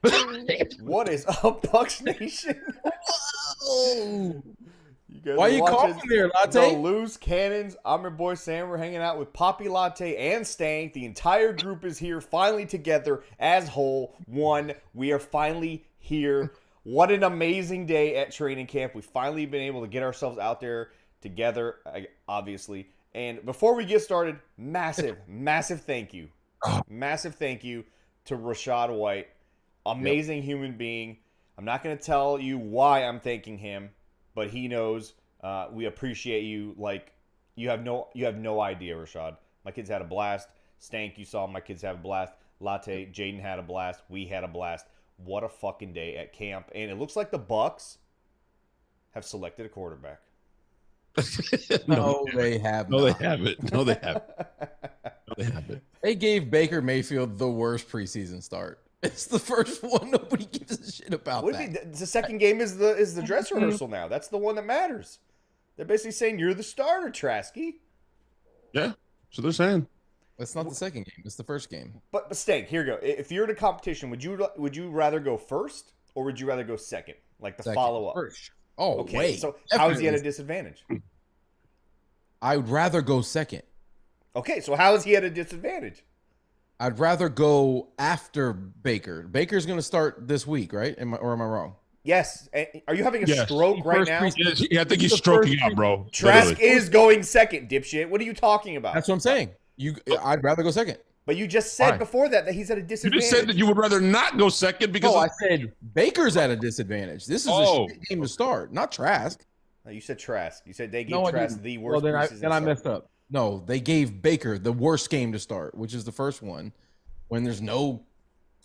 What is up, Bucs Nation? Oh. You guys Why are you watching coughing there, Latte? The Loose Cannons. I'm your boy Sam. We're hanging out with Poppy Latte and Stank. The entire group is here, finally together as whole one. We are finally here. What an amazing day at training camp. We've finally been able to get ourselves out there together, obviously. And before we get started, massive thank you. Massive thank you to Rashad White. Amazing human being. I'm not going to tell you why I'm thanking him, but he knows. We appreciate you. Like you have no idea, Rashad. My kids had a blast. Stank, you saw my kids have a blast. Latte, Jaden had a blast. We had a blast. What a fucking day at camp. And it looks like the Bucs have selected a quarterback. No, they have No, not. they haven't. No, they haven't. No, they haven't. They gave Baker Mayfield the worst preseason start. It's the first one. Nobody gives a shit about that. The second game is the dress rehearsal now. That's the one that matters. They're basically saying you're the starter, Trasky. Yeah. So they're saying. That's not the second game. It's the first game. But Stank, here you go. If you're in a competition, would you rather go first or would you rather go second? Like the follow up. First. Oh, okay, wait. So how is he at a disadvantage? I would rather go second. Okay, so how is he at a disadvantage? I'd rather go after Baker. Baker's going to start this week, right? Am I wrong? Yes. Are you having a stroke right now? Yeah, I think he's stroking out, bro. Trask is going second, dipshit. What are you talking about? That's what I'm saying. I'd rather go second. But you just said before that he's at a disadvantage. You just said that you would rather not go second because. No, I said Baker's at a disadvantage. This is a shit game to start, not Trask. No, you said Trask. You said they gave Trask the worst. Well, then I messed up. No, they gave Baker the worst game to start, which is the first one, when there's no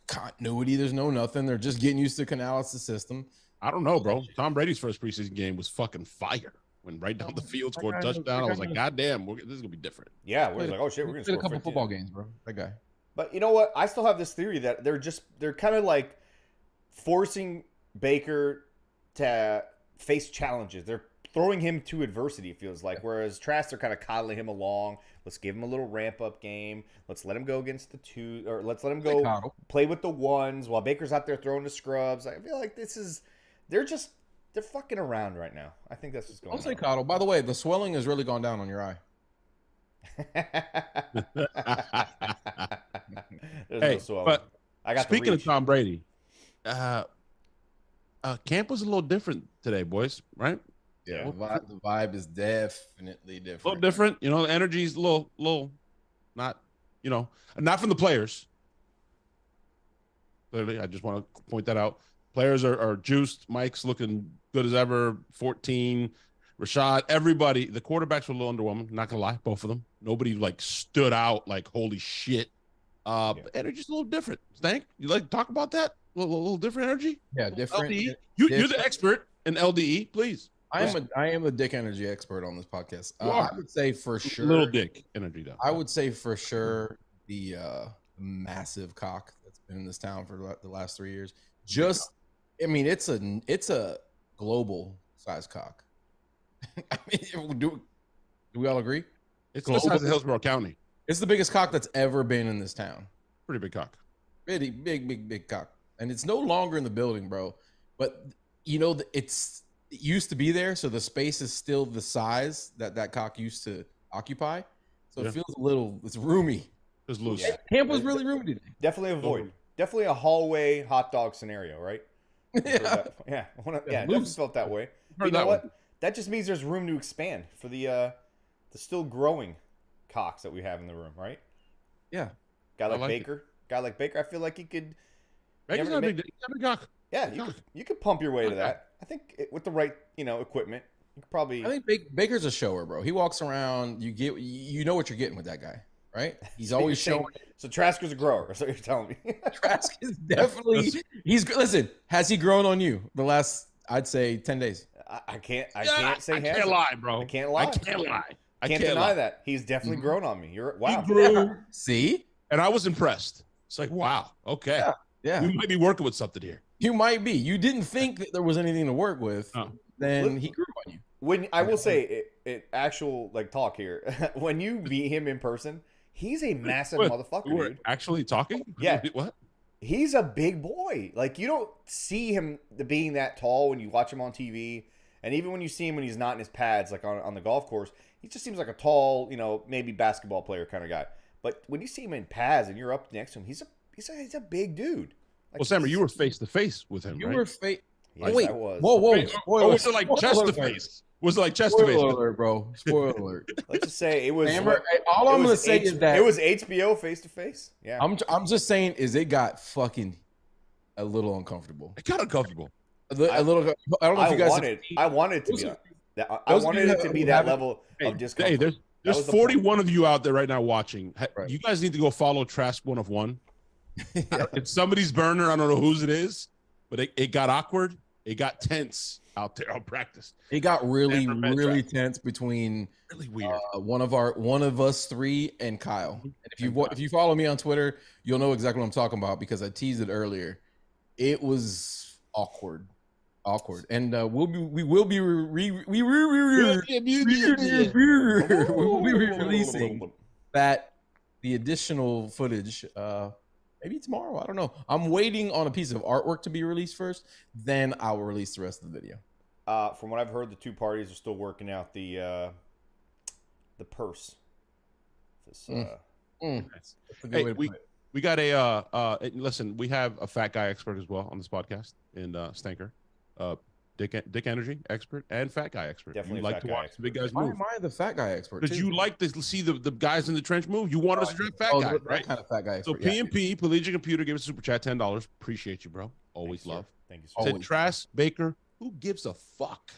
continuity, there's no nothing. They're just getting used to Canales' system. I don't know, bro. Tom Brady's first preseason game was fucking fire. Went right down the field, scored a touchdown. I was like, God damn, this is gonna be different. Yeah, we're like, oh shit, we're gonna score a couple football games, bro. That guy. But you know what? I still have this theory that they're kind of like forcing Baker to face challenges. They're throwing him to adversity, it feels like. Whereas Trask, they're kind of coddling him along. Let's give him a little ramp-up game. Let's let him go against the two, or let's let him go play with the ones while Baker's out there throwing the scrubs. I feel like they're fucking around right now. I think that's what's going on. Don't say coddle. By the way, the swelling has really gone down on your eye. No swelling. But I got speaking of Tom Brady, camp was a little different today, boys, right? Yeah, the vibe is definitely different. A little different. You know, the energy's a little not, not from the players. Clearly, I just want to point that out. Players are juiced. Mike's looking good as ever. 14. Rashad, everybody. The quarterbacks were a little underwhelming. Not going to lie, both of them. Nobody, stood out like, holy shit. But energy's a little different. Stank, you like to talk about that? A little different energy? Yeah, different. LDE. You're the expert in LDE, please. I am the dick energy expert on this podcast. I would say for sure. Little dick energy, though. I would say for sure the massive cock that's been in this town for the last 3 years. It's a global size cock. I mean, do we all agree? It's the size of Hillsborough County. It's the biggest cock that's ever been in this town. Pretty big cock. Really big cock. And it's no longer in the building, bro. But it used to be there, so the space is still the size that cock used to occupy. So it feels it's roomy. It's loose. Yeah. Camp was really roomy today. Definitely a void. Definitely a hallway hot dog scenario, right? Yeah. It definitely felt that way. You know what? That just means there's room to expand for the still growing cocks that we have in the room, right? Yeah. Guy like Baker, I feel like he could. Baker's not a big cock. Yeah, you could pump your way to that. I think with the right equipment, you could probably. I think Baker's a shower, bro. He walks around. You know what you're getting with that guy, right? He's always showing. So Trask is a grower. That's what you're telling me. Trask is definitely. Listen. Has he grown on you the last? I'd say 10 days. I can't say. I can't lie, bro. I can't lie. I can't deny that. He's definitely grown on me. Wow. He grew. Yeah. See? And I was impressed. It's like, wow. Okay. Yeah. We might be working with something here. You might be. You didn't think that there was anything to work with. Then he grew on you. When I will say it actual talk here. When you meet him in person, he's a massive motherfucker, We're dude. actually talking? Yeah. What? he's a big boy. Like, you don't see him being that tall when you watch him on TV. And even when you see him when he's not in his pads, like on the golf course, he just seems like a tall, maybe basketball player kind of guy. But when you see him in pads and you're up next to him, he's a big dude. Like, Well, Sammer, you were face to face with him, You right? were Yes, wait, I was. whoa! Or was it like chest to face? Was it like chest to face? Spoiler alert, bro. Spoiler alert. Let's just say it was. Sammer, all I'm gonna say is that it was HBO face to face. Yeah. I'm just saying is it got fucking a little uncomfortable. It got uncomfortable. A little. I don't know if you guys. I wanted it to be that. I wanted it to be that level of discomfort. Hey, there's 41 of you out there right now watching. Right. You guys need to go follow Trask 1 of 1. It's somebody's burner. I don't know whose it is, but it got awkward. It got tense out there on practice. It got really tense between Really weird. one of us three and Kyle. And if you follow me on Twitter, you'll know exactly what I'm talking about because I teased it earlier. It was awkward, and we will be releasing the additional footage. Maybe tomorrow. I don't know. I'm waiting on a piece of artwork to be released first. Then I will release the rest of the video. From what I've heard, the two parties are still working out the purse. Nice. Hey, we got listen, we have a fat guy expert as well on this podcast in Stanker. Dick Energy expert and fat guy expert. Definitely you like to watch the big guys move. Why am I the fat guy expert? Because you like to see the guys in the trench move. You want us to draft fat guy, right? Kind of fat guy expert. So P&P, Pelagic Computer, gave us a super chat, $10. Appreciate you, bro. Always love. Thank you so Said much. Trask Baker, who gives a fuck?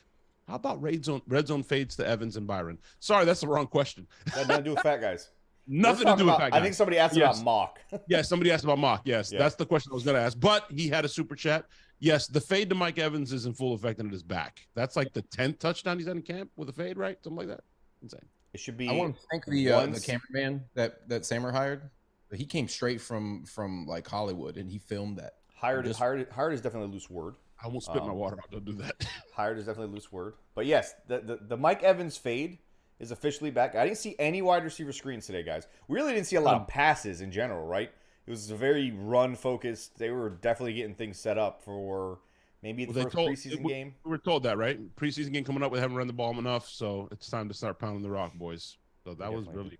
How about red zone fades to Evans and Byron? Sorry, that's the wrong question. That had nothing to do with fat guys. Nothing to do with fat guys. I think somebody asked about Mock. Yes, somebody asked about Mock. Yes, Yeah. that's the question I was going to ask. But he had a super chat. Yes, the fade to Mike Evans is in full effect and it is back. That's like the 10th touchdown he's had in camp with a fade, right? Something like that. Insane. It should be. I want to thank the cameraman that Sammer hired. He came straight from like Hollywood and he filmed that. Hired is definitely a loose word. I won't spit my water out. Don't do that. Hired is definitely a loose word. But yes, the Mike Evans fade is officially back. I didn't see any wide receiver screens today, guys. We really didn't see a lot of passes in general, right? It was very run focused. They were definitely getting things set up for maybe the first preseason game. We were told that, right? Preseason game coming up. We haven't run the ball enough, so it's time to start pounding the rock, boys. So that was really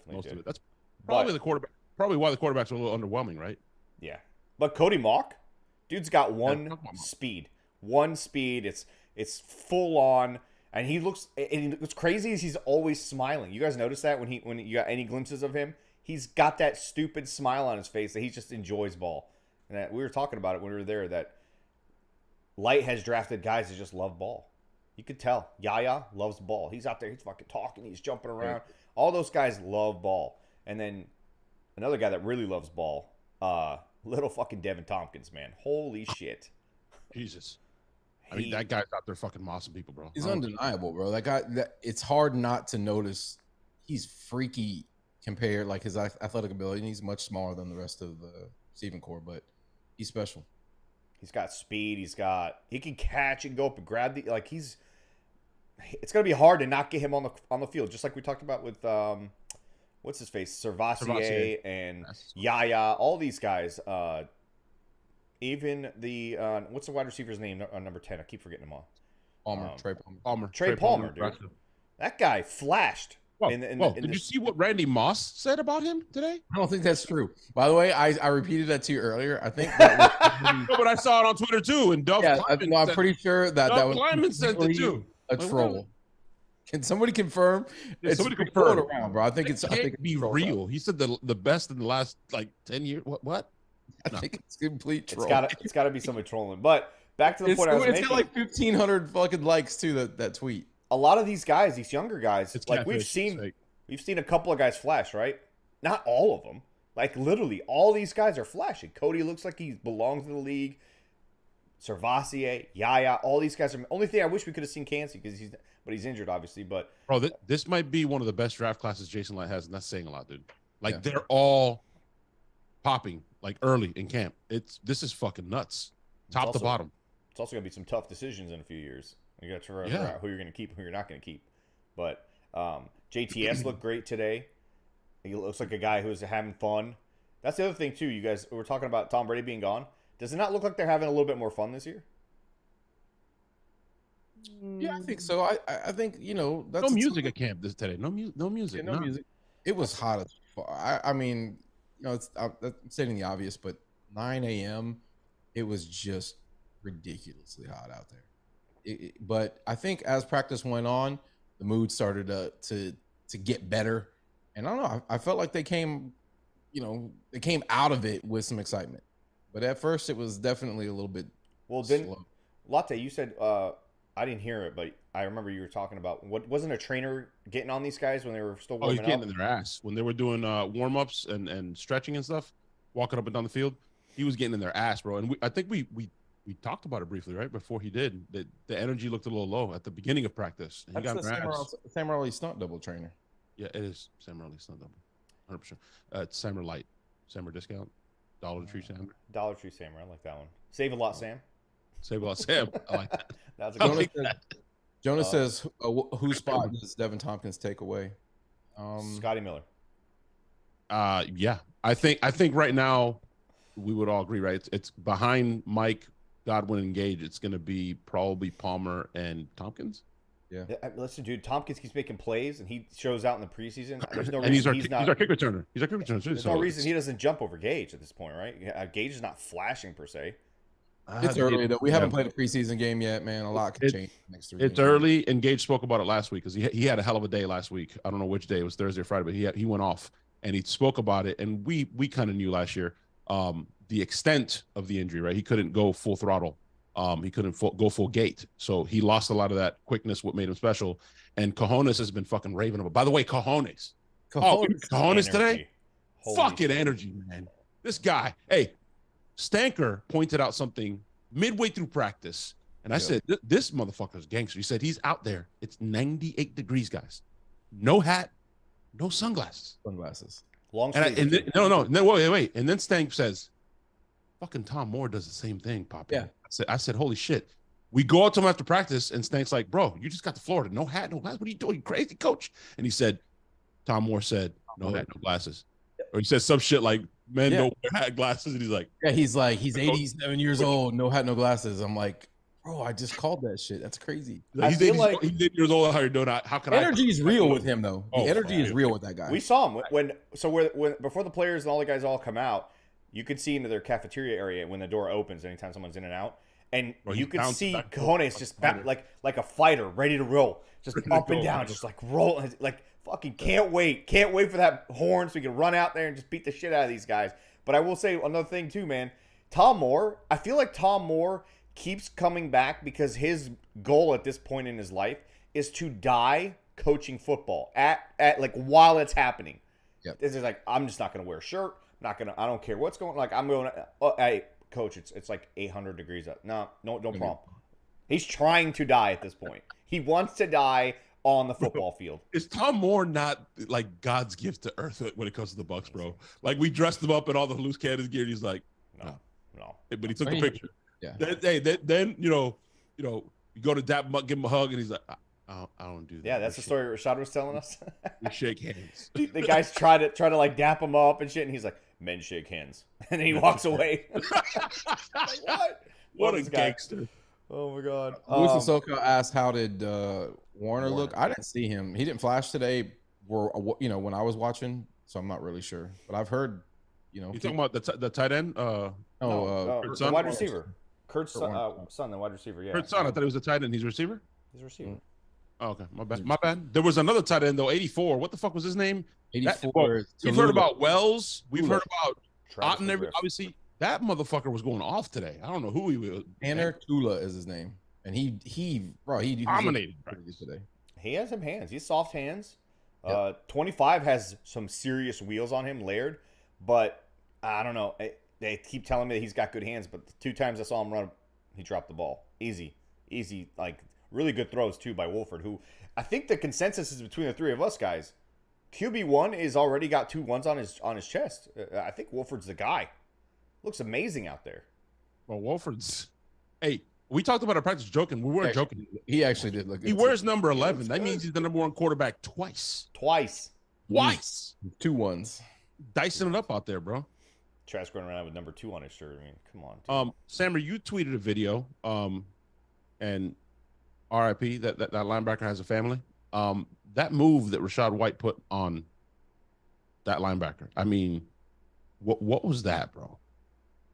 most of it. That's probably the quarterback. Probably why the quarterbacks are a little underwhelming, right? Yeah, but Cody Mock, dude's got one speed. It's full on, and he looks. And what's crazy is he's always smiling. You guys notice that when you got any glimpses of him, he's got that stupid smile on his face that he just enjoys ball. And that we were talking about it when we were there that Light has drafted guys that just love ball. You could tell. Yaya loves ball. He's out there. He's fucking talking. He's jumping around. All those guys love ball. And then another guy that really loves ball, little fucking Devin Tompkins, man. Holy shit. Jesus. I mean, that guy's out there fucking mossing people, bro. He's undeniable, bro. That guy, it's hard not to notice he's freaky compared, like his athletic ability. And he's much smaller than the rest of the receiving core, but he's special. He's got speed. He can catch and go up and grab the, like it's going to be hard to not get him on the field, just like we talked about with, what's his face? Servassier and Yaya, all these guys. Even the what's the wide receiver's name on number 10? I keep forgetting them all. Trey Palmer, dude. That guy flashed. Did you see what Randy Moss said about him today? I don't think that's true. By the way, I repeated that to you earlier. I think that no, but I saw it on Twitter too. And Dove I'm pretty sure that was Lyman sent it too. A troll. Can somebody confirm? Yeah, somebody confirm around, bro. I think it's real. Bro. He said the best in the last like 10 years. What? I think it's complete troll. It's got to be somebody trolling. But back to the point I was making. It's got like 1,500 fucking likes too. That tweet. A lot of these guys, these younger guys, it's like we've seen a couple of guys flash, right? Not all of them. Like literally, all these guys are flashing. Cody looks like he belongs in the league. Servassier, Yaya, all these guys are. Only thing I wish we could have seen Kancey because he's injured, obviously. But bro, this might be one of the best draft classes Jason Light has, and that's saying a lot, dude. Like they're all popping like early in camp. This is fucking nuts, top to bottom. It's also gonna be some tough decisions in a few years. You got to figure out who you're gonna keep and who you're not gonna keep. But JTS looked great today. He looks like a guy who's having fun. That's the other thing too. You guys were talking about Tom Brady being gone. Does it not look like they're having a little bit more fun this year? Yeah, I think so. I think that's No music at camp today. No music. Yeah, no music. It was hot as fuck. I mean, I'm stating the obvious, but 9 a.m. it was just ridiculously hot out there. But I think as practice went on, the mood started to get better, and I don't know. I felt like they came out of it with some excitement. But at first, it was definitely a little bit slow. Latte, you said I didn't hear it, but I remember you were talking about wasn't a trainer getting on these guys when they were still warming he's getting up? in their ass when they were doing warm-ups and stretching and stuff, walking up and down the field. He was getting in their ass, bro. And I think we talked about it briefly, right? Before he did, the energy looked a little low at the beginning of practice. And That's the Sam Riley stunt double trainer. Yeah, it is Sam Riley stunt double, 100%. It's Sammer Light, Sammer discount, Dollar Tree Sammer. Dollar Tree Sam, I like that one. Save a lot, Sam. Save a lot, Sam. I like that. That's a good one. Jonas says, whose spot does Devin Tompkins take away? Scotty Miller. Yeah, I think right now we would all agree, right? It's behind Mike, Godwin, and Gage. It's going to be probably Palmer and Tompkins. Yeah. Listen, dude, Tompkins keeps making plays, and he shows out in the preseason. There's no and reason he's our kick returner. He's our kick returner too. There's no reason he doesn't jump over Gage at this point, right? Gage is not flashing per se. It's early though. We haven't played a preseason game yet, man. A lot could change next 3 games. It's early, and Gage spoke about it last week because he had a hell of a day last week. I don't know which day it was, Thursday or Friday, but he went off and he spoke about it. And we kind of knew last year the extent of the injury, right? He couldn't go full throttle. He couldn't go full gate, so he lost a lot of that quickness. What made him special? And Cojones has been fucking raving about. By the way, Cojones today, fucking energy, man. This guy, hey. Stanker pointed out something midway through practice, and I said, "This motherfucker's gangster." He said, "He's out there. It's 98 degrees, guys. No hat, no sunglasses. Long sleeves." And then wait. And then Stank says, "Fucking Tom Moore does the same thing, Poppy." Yeah. I said, "Holy shit." We go out to him after practice, and Stank's like, "Bro, you just got to Florida. No hat, no glasses. What are you doing? You crazy, coach?" And he said, Tom Moore said, "No hat, no glasses." Or he said some shit like, "Men don't wear hat, glasses," and he's like, he's 87 years old, no hat, no glasses. I'm like, bro, I just called that shit. That's crazy. He's 8 years old. How you doing? How can energy is real with him though? The energy is real with that guy. We saw him when before the players and all the guys all come out. You could see into their cafeteria area when the door opens. Anytime someone's in and out, and you could see Cojones just like a fighter, ready to roll, just up and down, just like roll, like. Fucking can't wait for that horn so we can run out there and just beat the shit out of these guys. But I will say another thing too, man. Tom Moore, I feel like Tom Moore keeps coming back because his goal at this point in his life is to die coaching football at like while it's happening. Yep. It's just like, I'm just not gonna wear a shirt. I don't care what's going on. Like I'm going, hey coach, it's like 800 degrees up. No problem. He's trying to die at this point. He wants to die on the football field. Is Tom Moore not like God's gift to earth when it comes to the Bucs, bro? Like we dressed him up in all the loose cannons gear. And he's like, no. But he took the picture. Yeah. Then you go to dap him up, give him a hug, and he's like, I don't do that. Yeah, that's the story Rashad was telling us. We shake hands. The guys try to like dap him up and shit, and he's like, men shake hands, and then he walks away. Like, what a gangster. Oh my God. Luis Ahsoka asked, "How did Warner look?" I didn't see him. He didn't flash today. When I was watching, so I'm not really sure. But I've heard, You talking about the tight end? The wide receiver. Kurt's son, the wide receiver. Yeah. Kurt's son. I thought he was a tight end. He's a receiver. He's a receiver. Oh, okay, my bad. There was another tight end though. 84. What the fuck was his name? 84. We've heard about Wells. We've heard about Travis Otten. Obviously, that motherfucker was going off today. I don't know who he was. Tanner Tula is his name, and he dominated today. He has some hands. He's soft hands. Yep. 25 has some serious wheels on him, layered. But I don't know. They keep telling me that he's got good hands, but the 2 times I saw him run, he dropped the ball. Easy, like really good throws too by Wolford, who I think the consensus is between the 3 of us guys. QB1 is already got 2 ones on his chest. I think Wolford's the guy. Looks amazing out there. Well, Wolford's. Hey, we talked about our practice joking. We weren't joking. He actually did look good. He wears number 11. That means he's the number 1 quarterback twice. 2 1s. Dicing it up out there, bro. Trask running around with number 2 on his shirt. I mean, come on. Dude. Sammer, you tweeted a video, and RIP that linebacker has a family. That move that Rachaad White put on that linebacker. I mean, what was that, bro?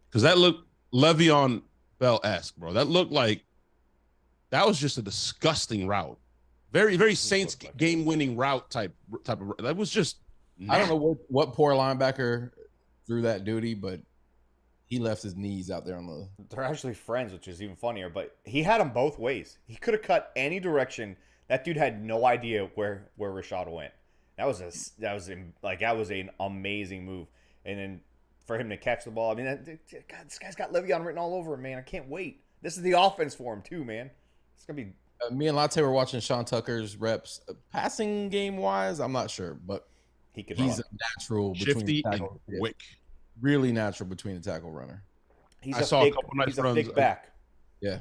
Because that looked Le'Veon Bell-esque, bro. That looked like that was just a disgusting route. Very, very Saints game-winning route type of. That was just. I don't know what poor linebacker threw that duty, but he left his knees out there on the. They're actually friends, which is even funnier. But he had them both ways. He could have cut any direction. That dude had no idea where Rachaad went. That was an amazing move. And then for him to catch the ball, I mean, God, this guy's got Le'Veon written all over him, man. I can't wait. This is the offense for him too, man. It's gonna be. Me and Latte were watching Sean Tucker's reps. Passing game wise, I'm not sure, but he's run. a natural shifty and quick. Really natural between the tackle runner. I saw a couple nice runs. Thick back. Yeah.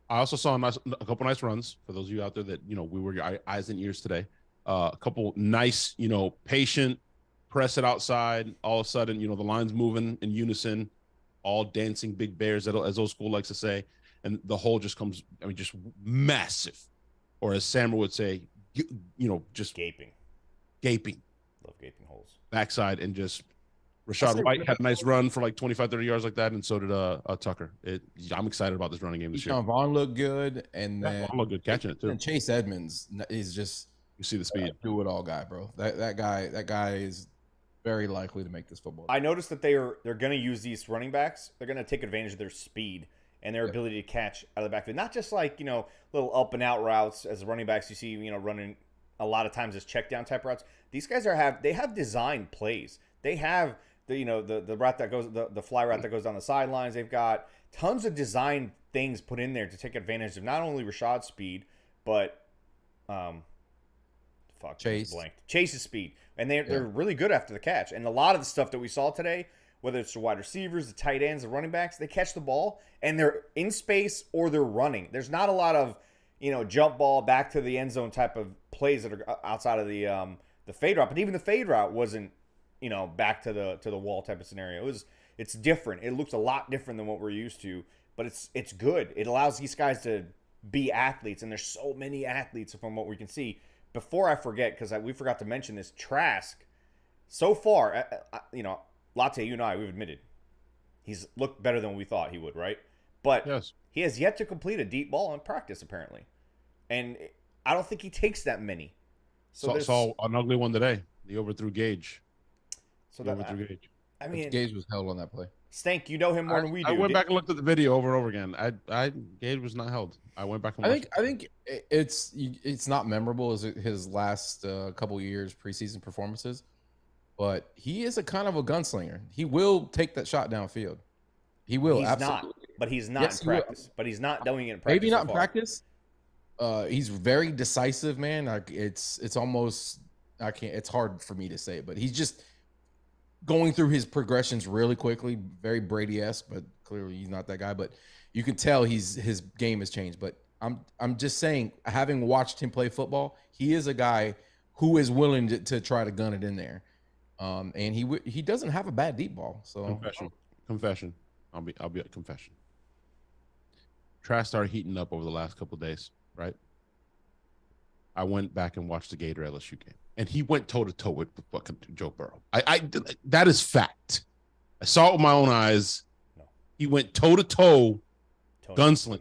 I also saw a couple nice runs for those of you out there that, we were your eyes and ears today. A couple nice, patient, press it outside. All of a sudden, the line's moving in unison, all dancing big bears, as old school likes to say. And the hole just comes, just massive. Or as Sammer would say, just gaping. Love gaping holes. Backside and just Rachaad White had a nice run for like 25, 30 yards like that, and so did Tucker. I'm excited about this running game this year. Sean Vaughn looked good, and then Vaughn looked good catching it too. And Chase Edmonds is just you see the speed, do-it-all guy, bro. That guy is very likely to make this football. I noticed that they're going to use these running backs. They're going to take advantage of their speed and their ability to catch out of the backfield, not just like little up and out routes as running backs you see running a lot of times as check down type routes. These guys have designed plays. They have the route that goes the fly route that goes down the sidelines. They've got tons of design things put in there to take advantage of not only Rashaad's speed, but Chase's speed. And they're really good after the catch. And a lot of the stuff that we saw today, whether it's the wide receivers, the tight ends, the running backs, they catch the ball and they're in space or they're running. There's not a lot of jump ball back to the end zone type of plays that are outside of the fade route. But even the fade route wasn't back to the wall type of scenario. It's different. It looks a lot different than what we're used to, but it's good. It allows these guys to be athletes, and there's so many athletes from what we can see. Before I forget, because we forgot to mention this, Trask, so far, Latte, you and I, we've admitted, he's looked better than we thought he would, right? But yes. He has yet to complete a deep ball in practice, apparently. And I don't think he takes that many. Saw an ugly one today. He overthrew Gage. I mean, Gage was held on that play. Stank, you know him more than we do. I went back and looked at the video over and over again. Gage was not held. I went back and watched I think it's not memorable as his last couple years preseason performances, but he is a kind of a gunslinger. He will take that shot downfield. He will. He's absolutely. not, but he's not in practice. But he's not doing it in practice. Maybe not in practice. He's very decisive, man. It's almost it's hard for me to say, but he's just going through his progressions really quickly, very Brady-esque, but clearly he's not that guy. But you can tell his game has changed. But I'm just saying, having watched him play football, he is a guy who is willing to try to gun it in there. And he doesn't have a bad deep ball. So confession. I'll be at confession. Trash started heating up over the last couple of days, right? I went back and watched the Gator LSU game, and he went toe to toe with fucking Joe Burrow. That is fact. I saw it with my own eyes. No. He went toe to toe, gunsling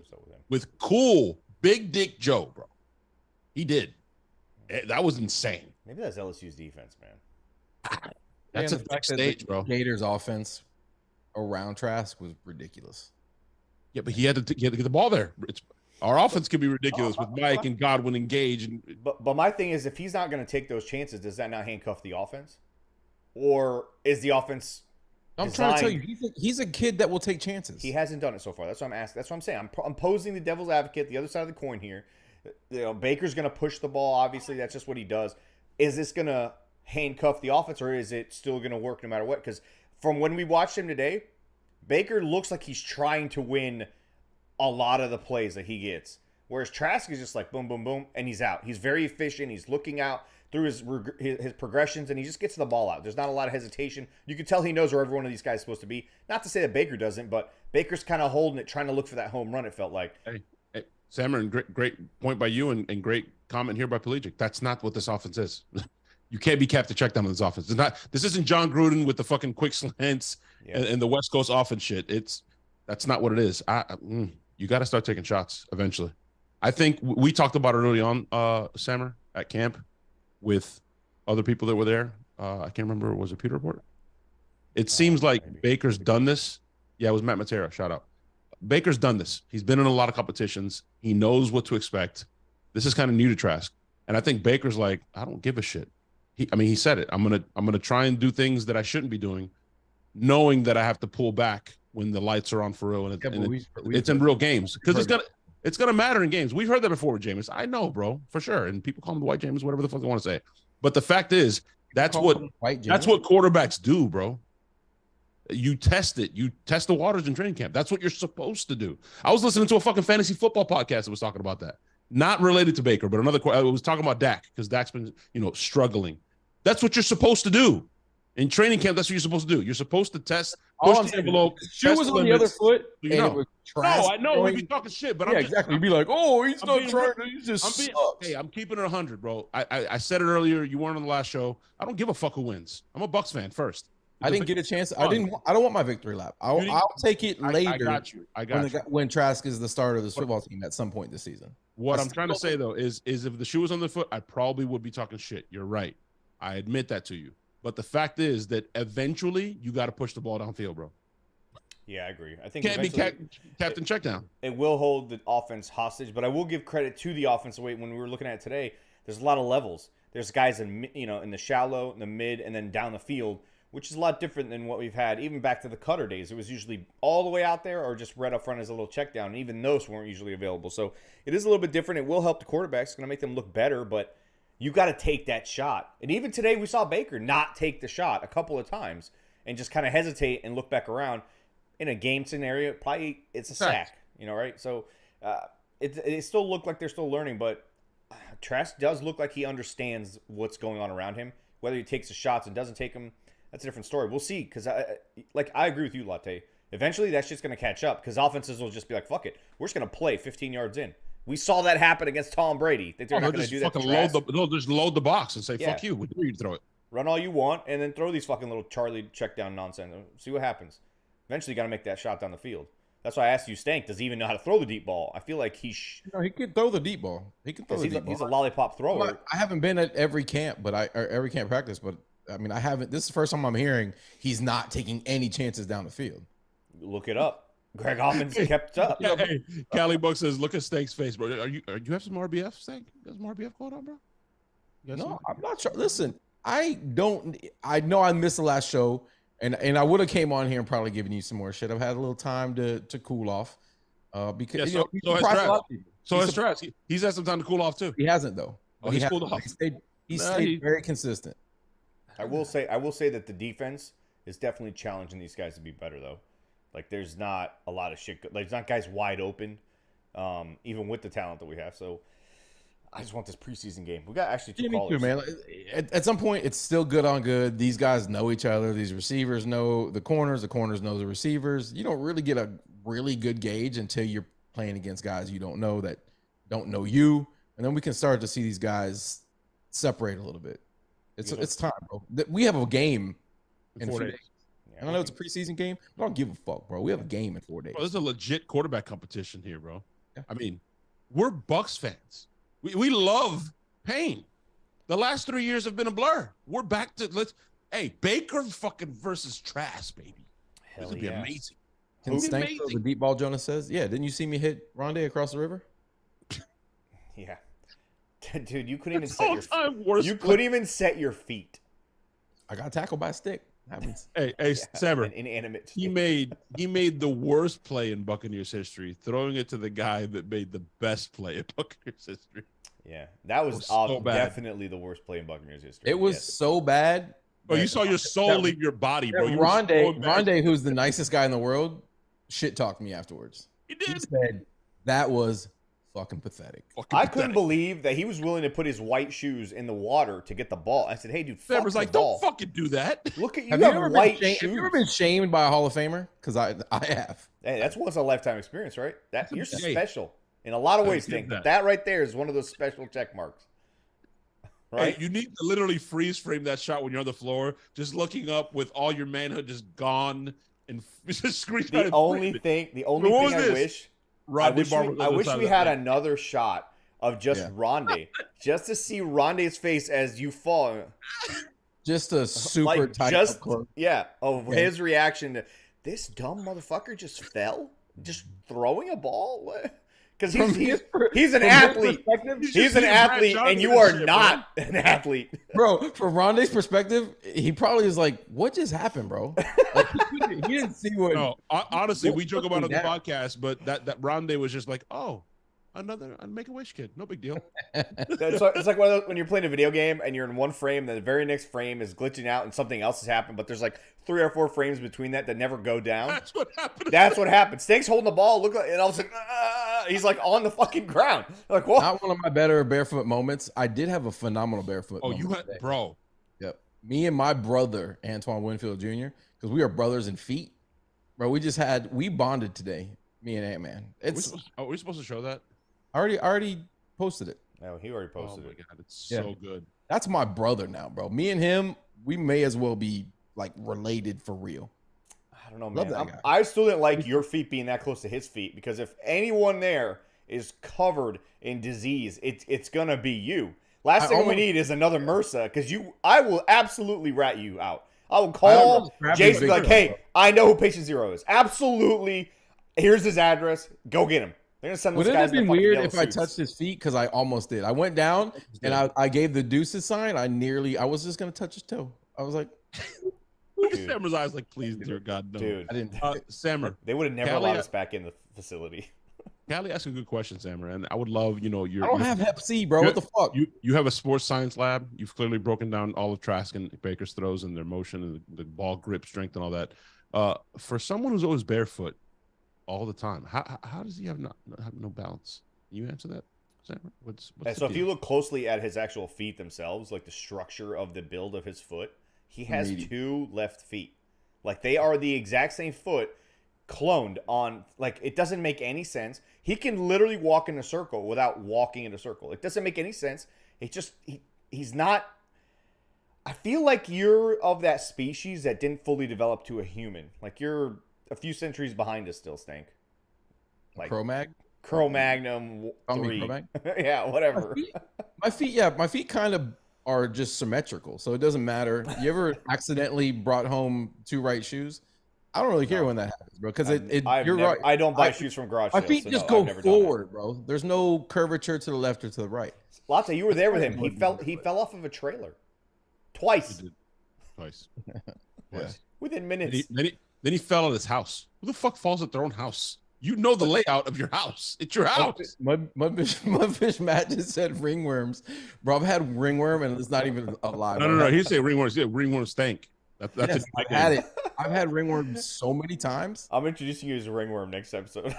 with cool big dick Joe, bro. He did. That was insane. Maybe that's LSU's defense, man. That's a next stage, bro. Gators offense around Trask was ridiculous. Yeah, but he had to get the ball there. Our offense could be ridiculous with Mike and Godwin engaged. But my thing is, if he's not going to take those chances, does that not handcuff the offense? Or is the offense I'm trying to tell you, he's a kid that will take chances. He hasn't done it so far. That's what I'm asking. That's what I'm saying. I'm posing the devil's advocate, the other side of the coin here. Baker's going to push the ball. Obviously, that's just what he does. Is this going to handcuff the offense, or is it still going to work no matter what? Because from when we watched him today, Baker looks like he's trying to win a lot of the plays that he gets. Whereas Trask is just like boom, boom, boom, and he's out. He's very efficient. He's looking out through his progressions, and he just gets the ball out. There's not a lot of hesitation. You can tell he knows where every one of these guys is supposed to be. Not to say that Baker doesn't, but Baker's kind of holding it, trying to look for that home run, it felt like. Hey, Sammer, great point by you, and great comment here by Pelagic. That's not what this offense is. You can't be capped to check down on this offense. This isn't John Gruden with the fucking quick slants and the West Coast offense shit. That's not what it is. You got to start taking shots eventually. I think we talked about it early on, Sammer, at camp with other people that were there. I can't remember. Was it Peter Report? It seems like maybe. Baker's done this. Yeah, it was Matt Matera. Shout out. Baker's done this. He's been in a lot of competitions. He knows what to expect. This is kind of new to Trask. And I think Baker's like, I don't give a shit. He said it. I'm gonna try and do things that I shouldn't be doing, knowing that I have to pull back when the lights are on for real, and it's in real games because it's gonna matter in games. We've heard that before with Jameis. I know, bro, for sure. And people call him the White Jameis, whatever the fuck they want to say. But the fact is, that's what quarterbacks do, bro. You test it. You test the waters in training camp. That's what you're supposed to do. I was listening to a fucking fantasy football podcast that was talking about that. Not related to Baker, but I was talking about Dak because Dak's been, struggling. That's what you're supposed to do. In training camp, that's what you're supposed to do. You're supposed to test, push the envelope. Shoe was on the other foot. And it was I know. We'd be talking shit, but exactly. You'd be like, oh, he's not trying to. He just sucks. Hey, I'm keeping it 100, bro. I said it earlier. You weren't on the last show. I don't give a fuck who wins. I'm a Bucs fan first. I didn't get a chance. I don't want my victory lap. I'll take it later. I got you. When Trask is the starter of this football team at some point this season. What I'm trying to say though is if the shoe was on the foot, I probably would be talking shit. You're right. I admit that to you. But the fact is that eventually you got to push the ball downfield, bro. Yeah, I agree. I think can't be captain check down. It will hold the offense hostage, but I will give credit to the offense. When we were looking at it today, there's a lot of levels. There's guys in the shallow, in the mid, and then down the field, which is a lot different than what we've had even back to the Cutter days. It was usually all the way out there or just right up front as a little check down, and even those weren't usually available. So it is a little bit different. It will help the quarterbacks. It's going to make them look better, but you got to take that shot. And even today we saw Baker not take the shot a couple of times and just kind of hesitate and look back around. In a game scenario, probably it's a sack, right? So it still looked like they're still learning, but Trask does look like he understands what's going on around him. Whether he takes the shots and doesn't take them, that's a different story. We'll see, because I agree with you, Latte. Eventually, that's just going to catch up, because offenses will just be like, fuck it. We're just going to play 15 yards in. We saw that happen against Tom Brady. They're not going to do that to Trask. They'll just load the box and say, fuck you. We dare you to throw it. Run all you want, and then throw these fucking little Charlie check down nonsense. See what happens. Eventually, you got to make that shot down the field. That's why I asked you, Stank, does he even know how to throw the deep ball? I feel like he can throw the deep ball. He can throw the deep ball. He's a lollipop thrower. I haven't been at every camp, every camp practice, but I mean, I haven't. This is the first time I'm hearing he's not taking any chances down the field. Look it up. Greg Hoffman's kept up. Hey, Cali Buck says, "Look at Stank's face, bro. Are you have some RBF, Stank? You got some RBF going on, bro? No, I'm not sure. Listen, I know I missed the last show. And I would have came on here and probably given you some more shit. I've had a little time to cool off because so has Trask. He's had some time to cool off too. He hasn't though. Oh, he's cooled off. He stayed very consistent. I will say that the defense is definitely challenging these guys to be better though. Like there's not a lot of shit. Like there's not guys wide open, even with the talent that we have. So I just want this preseason game. We got actually two callers. Me too, man. At some point, it's still good on good. These guys know each other. These receivers know the corners. The corners know the receivers. You don't really get a really good gauge until you're playing against guys you don't know that don't know you. And then we can start to see these guys separate a little bit. It's time, bro. We have a game in 4 days. Yeah, I know it's a preseason game. I don't give a fuck, bro. We have a game in 4 days. Bro, there's a legit quarterback competition here, bro. Yeah. I mean, we're Bucs fans. We love pain. The last 3 years have been a blur. We're back to Baker fucking versus Trask, baby. This would be amazing. Can Stank throw the deep ball, Jonas says? Yeah, didn't you see me hit Rondé across the river? Yeah. Dude, you couldn't even set your feet. I got tackled by a stick. Happens. Hey, Sammer. Inanimate. He made the worst play in Buccaneers history, throwing it to the guy that made the best play in Buccaneers history. Yeah, that was definitely the worst play in Buccaneers history. It was so bad. Oh, you saw your soul leave your body, bro. Rondé, who's the nicest guy in the world, shit talked me afterwards. He did. He said that was fucking pathetic. I couldn't believe that he was willing to put his white shoes in the water to get the ball. I said, "Hey, dude, fuck Sam's the like, ball. don't fucking do that. Look at you. Have You you have ever white been shoes. Have you ever been shamed by a Hall of Famer? Because I have. Hey, that's once in a lifetime experience, right? That you're Hey, special in a lot of I ways. get Think that. that right there is one of those special check marks. Right? Hey, you need to literally freeze frame that shot when you're on the floor, just looking up with all your manhood just gone and just screaming. The only thing I wish we had another shot of just Rondé, just to see Rondé's face as you fall. Just a super Like, tight just up close. his reaction to this dumb motherfucker just fell, just throwing a ball. What? Because he's an athlete. He's an athlete, and you are not an athlete, bro. From Rondé's perspective, he probably is like, "What just happened, bro?" Like, he didn't see what. No, honestly, we joke about it on the podcast, but that Rondé was just like, "Oh, another Make-A-Wish kid, no big deal." It's like one of those, when you're playing a video game and you're in one frame, then the very next frame is glitching out and something else has happened, but there's like 3 or 4 frames between that never go down. That's what happened. That's what happened. Snake's holding the ball, and all of a sudden, he's like on the fucking ground. Like, what? Not one of my better barefoot moments. I did have a phenomenal barefoot. Oh, moment you had, today. bro. Yep. Me and my brother Antoine Winfield Jr. because we are brothers in feet, bro. We bonded today. Me and Ant-Man. Are we supposed to show that? I already posted it. No, he already posted Oh my it. god, it's so good. That's my brother now, bro. Me and him, we may as well be like related for real. I don't know, Love man. that guy. I still didn't like your feet being that close to his feet, because if anyone there is covered in disease, it's gonna be you. Last thing we need is another MRSA, because I will absolutely rat you out. I will call Jason, be like, "Hey, I know who patient 0 is. Absolutely. Here's his address. Go get him." They're gonna send those Would it guys have in been the fucking weird yellow if I suits. touched his feet? Because I almost did. I went down and I gave the deuces sign. I was just gonna touch his toe. I was like, Look at Sammer's eyes, like, please, dear God, no. Dude, I didn't. Sammer, they would have never allowed us back in the facility. Callie asked a good question, Sammer, and I would love, your. I don't have Hep C, bro. What the fuck? You have a sports science lab. You've clearly broken down all of Trask and Baker's throws and their motion and the ball grip strength and all that. For someone who's always barefoot all the time, how does he have no balance? Can you answer that, Sammer? What's So if you look closely at his actual feet themselves, like the structure of the build of his foot, he has 2 left feet. Like, they are the exact same foot cloned on. Like, it doesn't make any sense. He can literally walk in a circle without walking in a circle. It doesn't make any sense. It just he's not. I feel like you're of that species that didn't fully develop to a human. Like, you're a few centuries behind us still, Stank. Like Cro-Magnon 3. Yeah, whatever. My feet kind of are just symmetrical, so it doesn't matter. You ever accidentally brought home 2 right shoes? I don't really care when that happens, bro. Because you're right. I don't buy shoes from garage sales. My feet just go forward, bro. There's no curvature to the left or to the right. Latte, you were there with him. He fell off of a trailer twice. Twice. Within minutes. Then he fell at his house. Who the fuck falls at their own house? You know the layout of your house. It's your house. My fish Matt just said ringworms. Bro, I've had ringworm and it's not even alive. No. He say ringworms. He said ringworm stank. That's I've had it. I've had ringworm so many times. I'm introducing you as a ringworm next episode.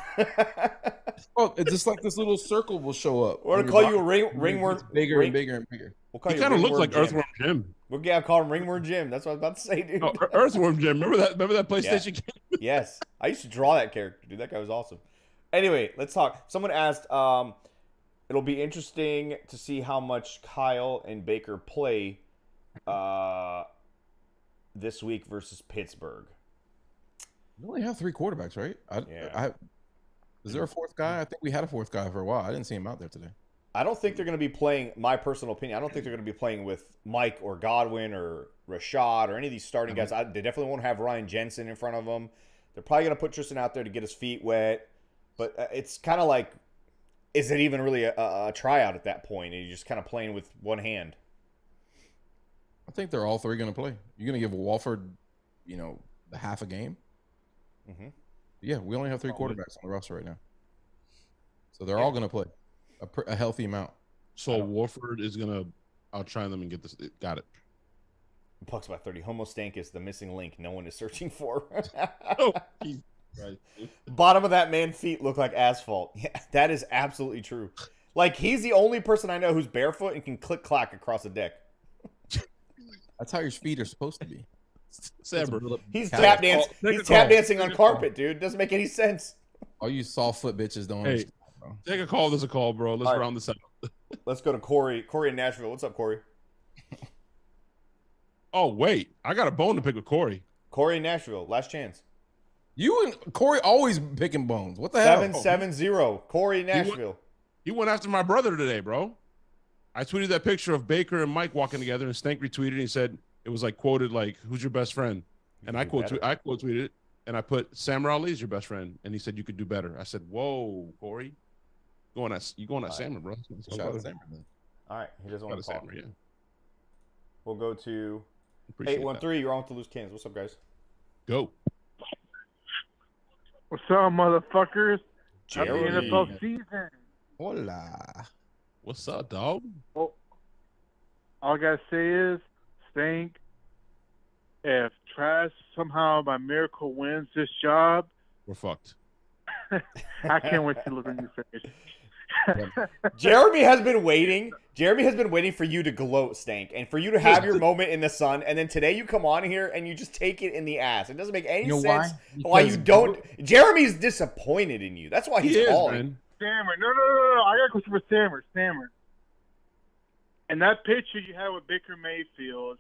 Oh, it's just like this little circle will show up. We're gonna call you a ringworm. Bigger and bigger and bigger. We'll call he you kind of looks like Ringworm Earthworm Jim. We'll call him Ringworm Jim. That's what I was about to say, dude. No, Earthworm Jim. Remember that PlayStation game? Yes, I used to draw that character, dude. That guy was awesome. Anyway, let's talk. Someone asked, it'll be interesting to see how much Kyle and Baker play this week versus Pittsburgh. We only have 3 quarterbacks, right? Is there a 4th guy? I think we had a 4th guy for a while. I didn't see him out there today. I don't think they're going to be playing, my personal opinion, I don't think they're going to be playing with Mike or Godwin or Rashad or any of these starting guys. They definitely won't have Ryan Jensen in front of them. They're probably going to put Tristan out there to get his feet wet. But it's kind of like, is it even really a tryout at that point? And you're just kind of playing with one hand. I think they're all 3 going to play. You're going to give Walford, the half a game? Mm-hmm. Yeah, we only have 3 quarterbacks on the roster right now. So they're all going to play a healthy amount. So Warford is going to outshine them and get this. Got it. Puck's by 30. Homo Stankus, the missing link no one is searching for. Oh, Right. Bottom of that man's feet look like asphalt. Yeah, that is absolutely true. Like, he's the only person I know who's barefoot and can click clack across a deck. That's how your feet are supposed to be. Samber. He's Callous. tap dancing on carpet, dude. Doesn't make any sense. All you soft foot bitches don't Hey, understand, bro. take a call. There's a call, bro. Let's All right. round this out. Let's go to Corey. Corey in Nashville. What's up, Corey? Oh, wait. I got a bone to pick with Corey. Corey in Nashville. Last chance. You and Corey always picking bones. What the hell? 770. Corey in Nashville. He went after my brother today, bro. I tweeted that picture of Baker and Mike walking together, and Stank retweeted and he said it was like quoted like, "Who's your best friend?" And I quote tweeted it, and I put Sam Ali is your best friend, and he said you could do better. I said, "Whoa, Corey, you going at Sammer, bro?" Shout out to Sammer, then. All right. He doesn't want to call. Sammer, yeah. We'll go to Appreciate 813. You're on with the Loose Cans. What's up, guys? that. Go. What's up, motherfuckers? Happy Jeremy. NFL season. Hola. What's up, dog? Well, all I gotta say is, Stink, if Trash somehow by miracle wins this job, We're fucked. I can't wait to look at your face. Jeremy has been waiting. Jeremy has been waiting for you to gloat, Stank, and for you to have your moment in the sun. And then today you come on here and you just take it in the ass. It doesn't make any You know sense why? why you Because- don't. Jeremy's disappointed in you. That's why he's He is, calling. man. Stammer, no. I got a question for Stammer. And that picture you had with Baker Mayfield,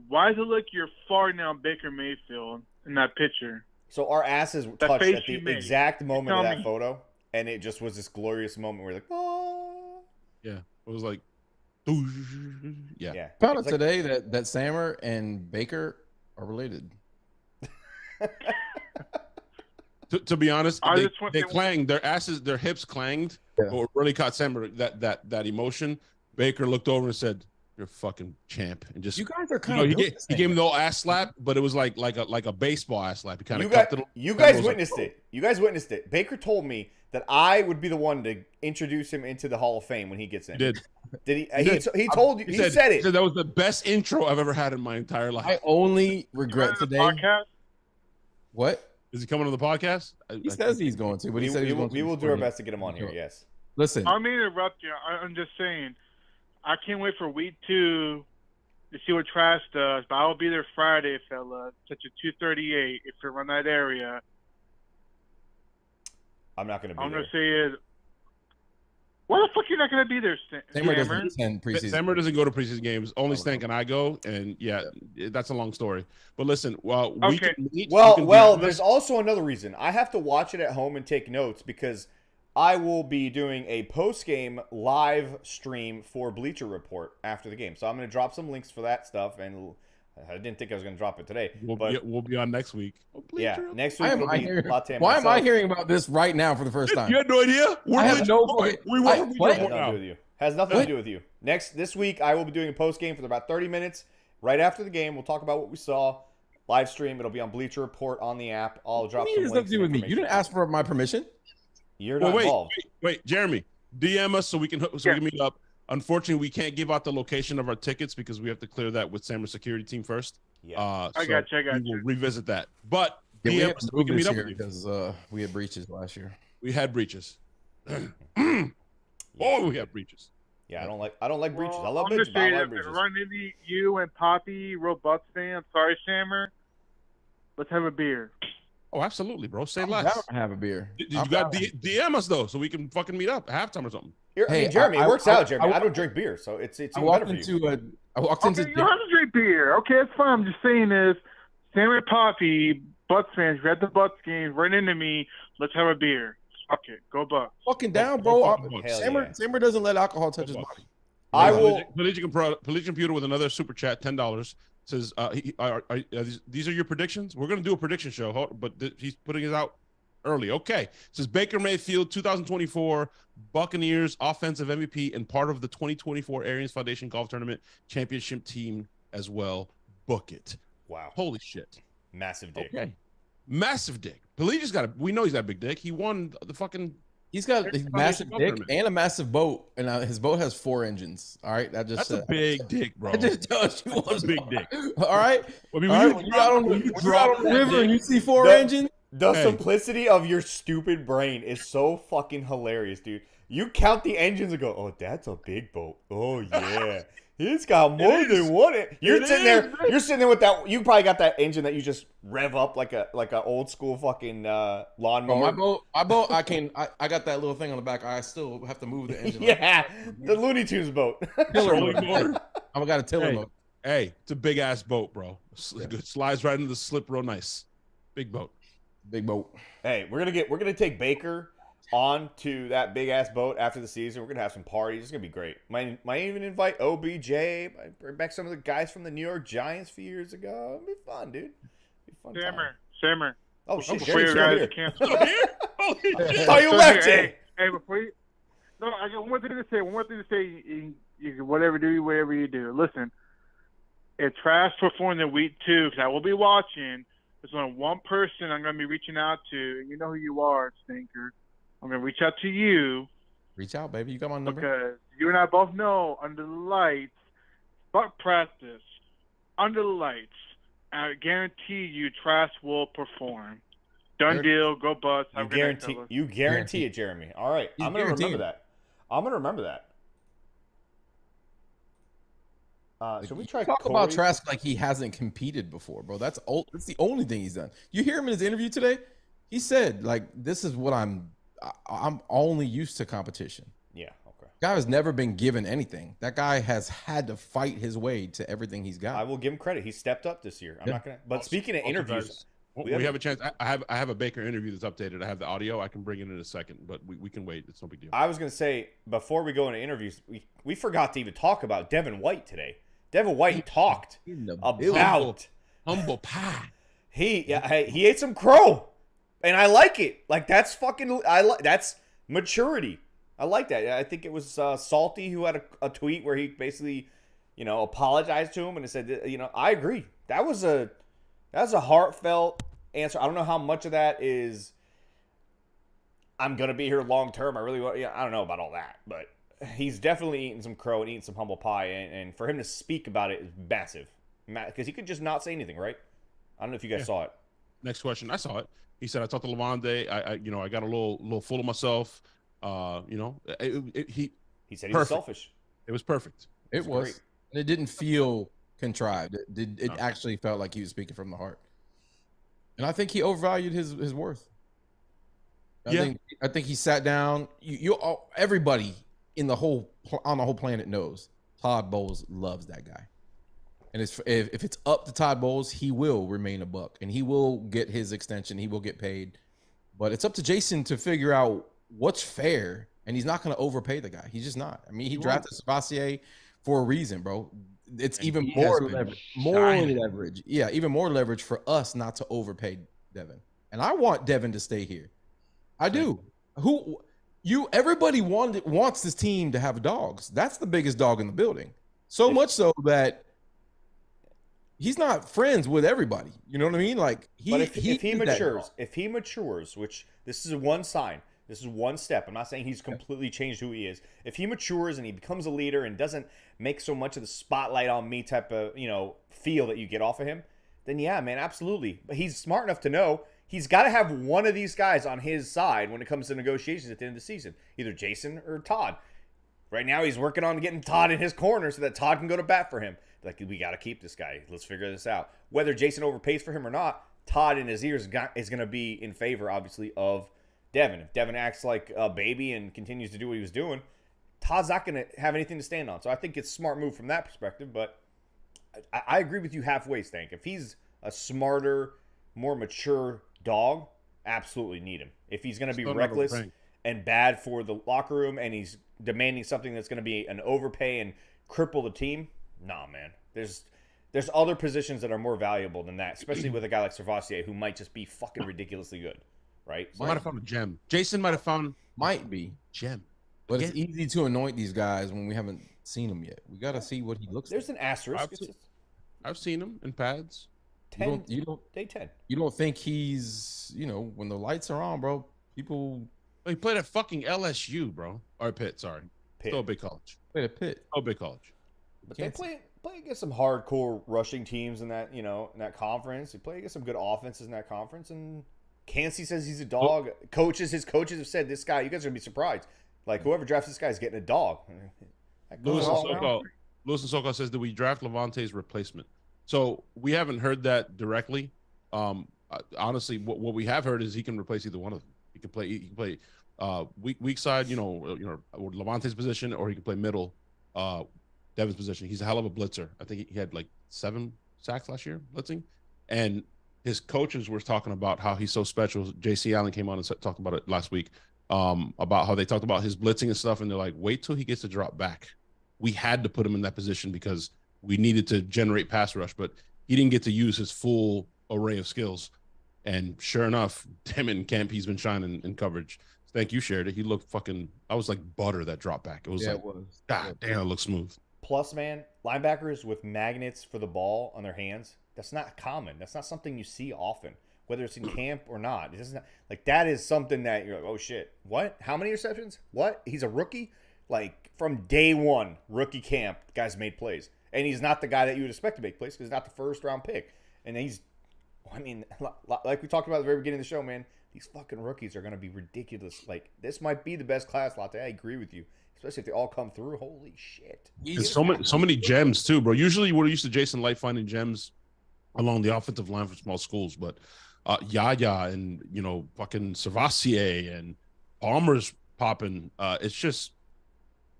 why does it look you're farting on Baker Mayfield in that picture? So our asses touched face at the you made. exact moment of Tell that me. photo, and it just was this glorious moment where you're like, oh. Yeah. It was like, yeah. Yeah. Found out It's like- today that Sammer and Baker are related. To be honest, I they, just want they to- clanged, their hips clanged. Yeah. But what really caught Sammer, that emotion, Baker looked over and said, "You're a fucking champ," and just You guys are you kind know, of. he gave him the old ass slap, but it was like a baseball ass slap. He kind You of cupped guys, it. you Sammer guys was like, witnessed it. You guys witnessed it. Baker told me that I would be the one to introduce him into the Hall of Fame when he gets in. He did. Did he? He did. He told you. He said He it. said that was the best intro I've ever had in my entire life. I only regret The today. podcast? What? Is he coming on the podcast? He says he's going to, but he said he's going to. We will do our before best to get him on here. Yes. Listen, I mean, interrupt you. I'm just saying, I can't wait for week 2 to see what Trash does. But I'll be there Friday, fella. Such a 2:38 if you're around that area. I'm not going to be I'm there. gonna say is, why the fuck you not gonna be there, Sammer Stammer? doesn't attend preseason. Sammer doesn't go to preseason games. Only Oh, Stank and I go, and yeah, that's a long story. But listen, well, we Okay. can meet. Well, we can well. do- There's also another reason. I have to watch it at home and take notes because I will be doing a post-game live stream for Bleacher Report after the game. So I'm going to drop some links for that stuff, and I didn't think I was going to drop it today. we'll be on next week. Oh, Yeah, Bleacher. next Why week am will I be hearing? Latte and Why am I myself. hearing about this right now for the first time? You had no idea. I have no fucking. fucking- We were I- Bleacher what? Has Report nothing to now. do with you. Has nothing to do with you. This week I will be doing a post game for about 30 minutes. Right after the game, we'll talk about what we saw. Live stream. It'll be on Bleacher Report on the app. I'll drop What do some you links. have to do with me? You didn't ask for my permission. You're Well, not involved. wait, Jeremy, DM us so we can meet up. Unfortunately, we can't give out the location of our tickets because we have to clear that with Sammer's security team first. Yeah. I got you. We will revisit that. But Yeah, we DM have us so to we move can this meet up year with you. because we had breaches last year. We had breaches. Oh, we had breaches. Yeah, I don't like breaches. I love I'm bitches, just but I saying, love if breaches. run into you and Poppy, real Bucs fan. Sorry, Stammer. Let's have a beer. Oh, absolutely, bro. Say I'm less. down to have a beer. You I'm got down. DM us though, so we can fucking meet up at halftime or something. I Hey, mean, Jeremy, I- it works I- out, Jeremy. I- I don't drink beer, so it's I even walked better for you. into Okay, you don't have to drink beer. Okay, it's fine. I'm just saying is, Stammer and Poppy, Bucs fans, you're at the Bucs game, run into me. Let's have a beer. Fuck it. Go Bucs. fucking down, bro. Fucking Hell Sammer, yeah. Sammer doesn't let alcohol touch his Bucks. body. I will. Pelagian Computer with another super chat, $10 says, "These are your predictions. We're gonna do a prediction show, but he's putting it out early." Okay, says Baker Mayfield, 2024 Buccaneers offensive MVP and part of the 2024 Arians Foundation Golf Tournament championship team as well. Book it. Wow, Holy shit. massive dick. Okay, massive dick. Pelagian's got we know he's got a big dick. He won the fucking. He's got a Arians massive Foundation Golf dick Tournament. and a massive boat, and his boat has 4 engines. All right, that just That's a big dick, bro. I just tells you That's what's a big dick. All right, I mean, all right. when When you out on the drop river that and you see 4 The- engines, The Hey. simplicity of your stupid brain is so fucking hilarious, dude. You count the engines and go, "Oh, that's a big boat. Oh yeah, he's got more It than is. one." You're It sitting is, there. man. You're sitting there with that. You probably got that engine that you just rev up like a old school fucking Bro, lawnmower. my boat, I got that little thing on the back. I still have to move the engine. Yeah, the Looney Tunes boat. Killer Trolling mode. motor. I got a tiller Hey. mode. Hey, it's a big ass boat, bro. It slides right into the slip real nice. Big boat. Big boat. Hey, we're gonna take Baker on to that big ass boat after the season. We're gonna have some parties. It's gonna be great. Might even invite OBJ. Might bring back some of the guys from the New York Giants a few years ago. It'll be fun, dude. It'll be fun time. Simmer. Oh shit, Before you Jerry's guys still here. cancel. Oh, here? Holy shit. Oh, you So left, here, Jay. Hey, before you. No, I got one more thing to say. One more thing to say. You can whatever you do. Listen, it's trash performing week 2 because I will be watching. There's only one person I'm going to be reaching out to, and you know who you are, Stinker. I'm going to reach out to you Reach out, baby. You got my number. because you and I both know under the lights, Buck practice, under the lights, I guarantee you Trash will perform. Done deal. Go Bucks. You Have a good night, guarantee fellas. you guarantee it, Jeremy. All right, He's I'm gonna remember guaranteeing. that. I'm gonna remember that. Should we try Talk about Corey? Trask like he hasn't competed before, bro. That's the only thing he's done. You hear him in his interview today? He said, like, this is what I'm only used to competition. Yeah. Okay. Guy has never been given anything. That guy has had to fight his way to everything he's got. I will give him credit. He stepped up this year. I'm Yeah. not gonna. But Also- speaking of also, interviews, guys, we we have- have a chance. I have a Baker interview that's updated. I have the audio. I can bring it in a second, but we can wait. It's no big deal. I was gonna say before we go into interviews, we forgot to even talk about Devin White today. Devin White talked about Humble pie. he ate some crow, and I like it. Like that's fucking that's maturity. I like that. I think it was Salty who had a tweet where he basically, apologized to him and said, I agree. That was a heartfelt answer. I don't know how much of that is I'm gonna be here long term. I really want. I don't know about all that, but he's definitely eating some crow and eating some humble pie, and for him to speak about it is massive, because he could just not say anything, right? I don't know if you guys saw it. Next question. I saw it. He said, I talked to Levante. I got a little full of myself. He He said he was perfect. selfish. It was perfect. It was. great. And it didn't feel contrived. It actually felt like he was speaking from the heart. And I think he overvalued his worth. I think he sat down. Everybody on the whole planet knows Todd Bowles loves that guy. And if it's up to Todd Bowles, he will remain a Buck and he will get his extension. He will get paid. But it's up to Jason to figure out what's fair. And he's not going to overpay the guy. He's just not. I mean, he drafted Sebastier for a reason, bro. It's And even he more has been leverage. More shining. leverage. Yeah, even more leverage for us not to overpay Devin. And I want Devin to stay here. I do. Everybody wants this team to have dogs. That's the biggest dog in the building. So much so that he's not friends with everybody. You know what I mean? Like If he did that matures, which this is one sign, this is one step. I'm not saying he's completely changed who he is. If he matures and he becomes a leader and doesn't make so much of the spotlight on me type of, feel that you get off of him, then yeah, man, absolutely. But he's smart enough to know he's got to have one of these guys on his side when it comes to negotiations at the end of the season, either Jason or Todd. Right now, he's working on getting Todd in his corner so that Todd can go to bat for him. Like, we got to keep this guy. Let's figure this out. Whether Jason overpays for him or not, Todd in his ears is going to be in favor, obviously, of Devin. If Devin acts like a baby and continues to do what he was doing, Todd's not going to have anything to stand on. So I think it's a smart move from that perspective. But I agree with you halfway, Stank. If he's a smarter, more mature dog, absolutely need him. If he's going to be reckless and bad for the locker room and he's demanding something that's going to be an overpay and cripple the team, nah, man. There's other positions that are more valuable than that, especially with a guy like Servassier who might just be fucking ridiculously good, right? Might have found a gem. Jason might have found might be. gem. But it's easy to anoint these guys when we haven't seen them yet. We got to see what he looks There's like. an asterisk. I've seen him in pads. Day 10. You don't think he's, when the lights are on, bro, people He played at fucking LSU, bro. Or Pitt, sorry. Pitt. Still a big college. play a pit. Oh, big college. But they play against some hardcore rushing teams in that, in that conference. They play against some good offenses in that conference, and Cansey says he's a dog. His coaches have said this guy. You guys are gonna be surprised. Like whoever drafts this guy is getting a dog. Lewis and Sokol says that we draft Levante's replacement. So we haven't heard that directly. Honestly, what we have heard is he can replace either one of them. He can play weak side, or Levante's position, or he can play middle, Devin's position. He's a hell of a blitzer. I think he had like 7 sacks last year blitzing, and his coaches were talking about how he's so special. J.C. Allen came on and talked about it last week, about how they talked about his blitzing and stuff, and they're like, wait till he gets to drop back. We had to put him in that position because we needed to generate pass rush, but he didn't get to use his full array of skills. And sure enough, him in camp, he's been shining in coverage. Thank you, shared it. He looked I was like butter that drop back. It was God damn, it looked smooth. Plus, man, linebackers with magnets for the ball on their hands, that's not common. That's not something you see often, whether it's in camp or not. It doesn't like that is something that you're like, oh shit, what? How many receptions? What? He's a rookie? Like from day one, rookie camp, the guy's made plays. And he's not the guy that you would expect to make plays because he's not the first round pick. And like we talked about at the very beginning of the show, man, these fucking rookies are going to be ridiculous. Like, this might be the best class, Latte. I agree with you, especially if they all come through. Holy shit. There's so many gems, too, bro. Usually we're used to Jason Light finding gems along the offensive line for small schools, but Yaya and, fucking Servassier and Palmer's popping. It's just,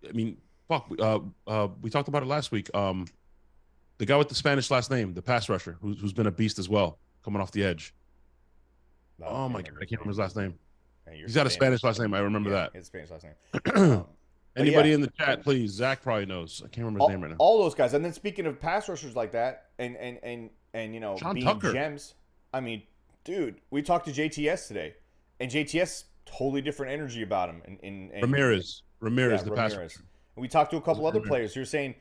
I mean, fuck. We talked about it last week. The guy with the Spanish last name, the pass rusher, who's been a beast as well, coming off the edge. Oh my God, I can't remember his last name. He's got a Spanish last name. I remember that. His Spanish last name. Anybody in the chat, please? Zach probably knows. I can't remember his name right now. All those guys. And then speaking of pass rushers like that, and Sean being Tucker. gems. I mean, dude, we talked to JTS today, and JTS totally different energy about him. And Ramirez, the pass rusher. We talked to a couple other players who were saying,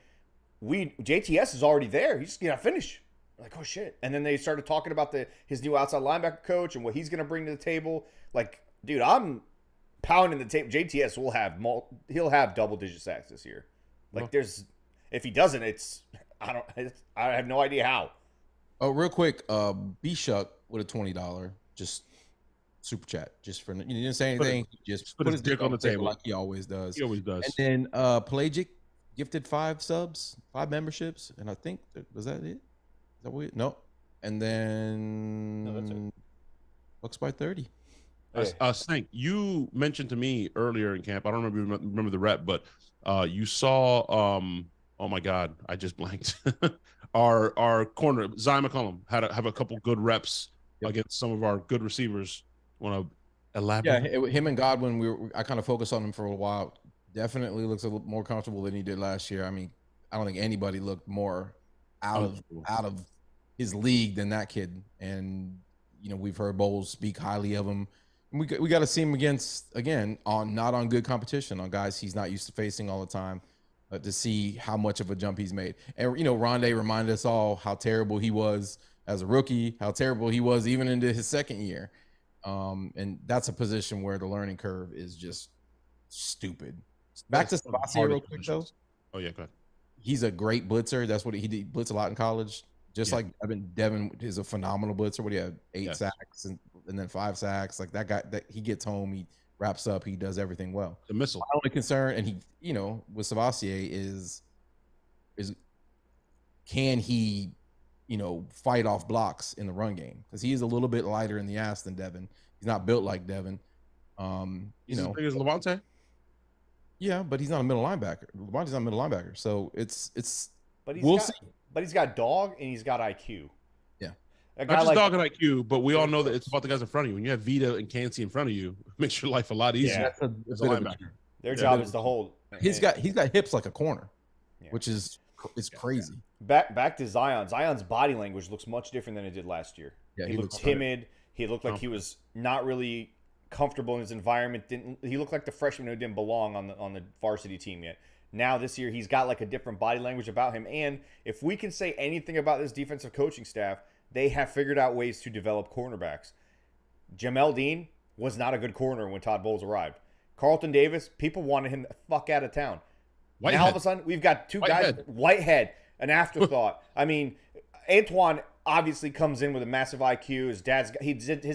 JTS is already there. He's just gonna finish. Like, oh shit. And then they started talking about his new outside linebacker coach and what he's gonna bring to the table. Like, dude, I'm pounding the table. JTS he'll have double-digit sacks this year. Like, if he doesn't, I have no idea how. Oh, real quick, B Shuck with a $20 just super chat, just for, you didn't say anything, just put his dick on the table like he always does. He always does. And then Pelagic gifted 5 memberships, and I think was that it? Is that what? No. And then No, that's it. Bucs by 30. Snake, you mentioned to me earlier in camp, I don't remember the rep, but you saw oh my God, I just blanked. our corner, Zion McCollum, have a couple good reps against some of our good receivers. Want to elaborate? Yeah, him and Godwin, I kind of focused on him for a while. Definitely looks a little more comfortable than he did last year. I mean, I don't think anybody looked more out of his league than that kid. And we've heard Bowles speak highly of him. And we got to see him not on good competition, on guys he's not used to facing all the time, to see how much of a jump he's made. And Rondé reminded us all how terrible he was as a rookie, how terrible he was even into his second year. And that's a position where the learning curve is just stupid. Back to Sebastian real quick though. Oh yeah, go ahead. He's a great blitzer. That's what he did. Blitz a lot in college. Just like Devin is a phenomenal blitzer. What do you have? 8 sacks and then 5 sacks. Like that guy, that he gets home, he wraps up, he does everything well. The missile. My only concern, and he, with Sebastian is can he, fight off blocks in the run game? Because he is a little bit lighter in the ass than Devin. He's not built like Devin. He's as big as Levante. Yeah, but he's not a middle linebacker. Levante's not a middle linebacker, so it's. But we'll see. But he's got dog and he's got IQ. Yeah, not just dog and IQ, but we all know that it's about the guys in front of you. When you have Vita and Cansey in front of you, it makes your life a lot easier. Yeah. As a linebacker. Their job is to hold. He's got hips like a corner, which is crazy. Back to Zion. Zion's body language looks much different than it did last year. Yeah, he looked timid. He looked like he was not really comfortable in his environment. He looked like the freshman who didn't belong on the varsity team yet. Now this year he's got like a different body language about him. And if we can say anything about this defensive coaching staff, they have figured out ways to develop cornerbacks. Jamel Dean was not a good corner when Todd Bowles arrived. Carlton Davis, people wanted him the fuck out of town. Now all of a sudden we've got 2 guys. Whitehead, an afterthought. I mean, Antoine obviously comes in with a massive IQ. His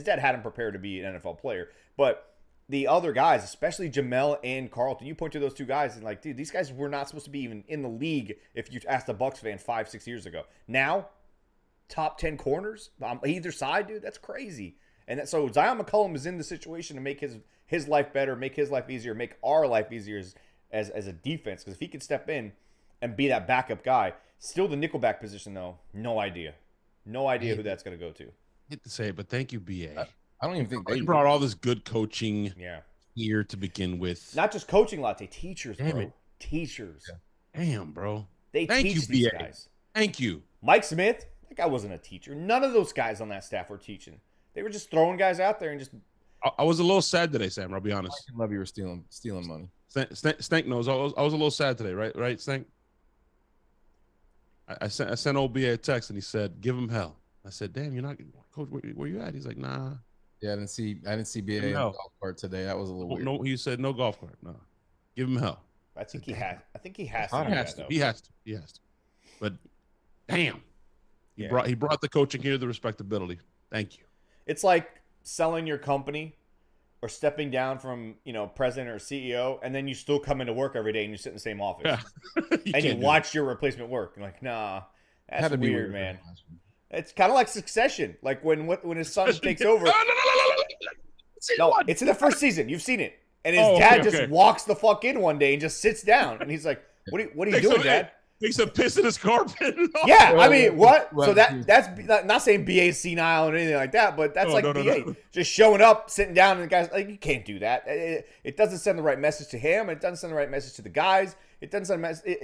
dad had him prepared to be an NFL player. But the other guys, especially Jamel and Carlton, you point to those two guys and like, dude, these guys were not supposed to be even in the league if you asked a Bucs fan 5-6 years ago. Now, top 10 corners on either side, dude, that's crazy. And so Zion McCollum is in the situation to make his life better, make his life easier, make our life easier as a defense. Because if he could step in and be that backup guy, still the nickelback position though, no idea. No idea who that's going to go to. I hate to say it, but thank you, BA. I don't even think they brought all this good coaching Yeah. here to begin with. Not just coaching, Latte, teachers, Damn bro. it. Teachers. Yeah. Damn, bro. They Thank teach you, these BA. guys. Thank you. Mike Smith, that guy wasn't a teacher. None of those guys on that staff were teaching. They were just throwing guys out there and just. I was a little sad today, Sam. I'll be honest. Mike and Levy were stealing money. Stank knows. I was a little sad today, right? Right, Stank. I sent old BA a text and he said, "Give him hell." I said, "Damn, you're not, coach. Where you at?" He's like, "Nah." Yeah, I didn't see BA in the golf cart today. That was a little weird. No, he said no golf cart. No, give him hell. I think he has. I think he has to. He has to. But damn, he brought the coaching here, the respectability. Thank you. It's like selling your company or stepping down from, president or CEO, and then you still come into work every day and you sit in the same office. Yeah. And you watch your replacement work. You're like, nah, that's Be weird, man. It's kind of like Succession. Like when his son takes over. No, it's in the first season. You've seen it. And his dad just walks the fuck in one day and just sits down. And he's like, what are you doing, Dad? Takes a piss in his carpet. Yeah, I mean, what? So that's not saying BA senile or anything like that, but that's BA. Just showing up, sitting down, and the guys, like, you can't do that. It doesn't send the right message to him. It doesn't send the right message to the guys. It doesn't send a message.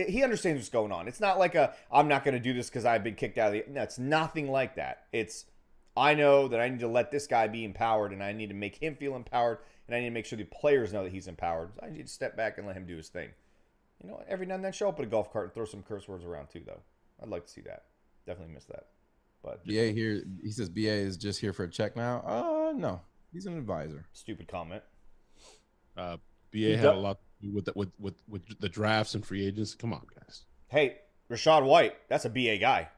He understands what's going on. It's not like I'm not going to do this because I've been kicked out of the. No, it's nothing like that. It's, I know that I need to let this guy be empowered, and I need to make him feel empowered, and I need to make sure the players know that he's empowered. I need to step back and let him do his thing. Every now and then show up at a golf cart and throw some curse words around too, though. I'd like to see that. Definitely miss that. But BA here, he says BA is just here for a check now. No, he's an advisor. Stupid comment. BA had a lot to do with the drafts and free agents. Come on, guys. Hey, Rashad White, that's a BA guy.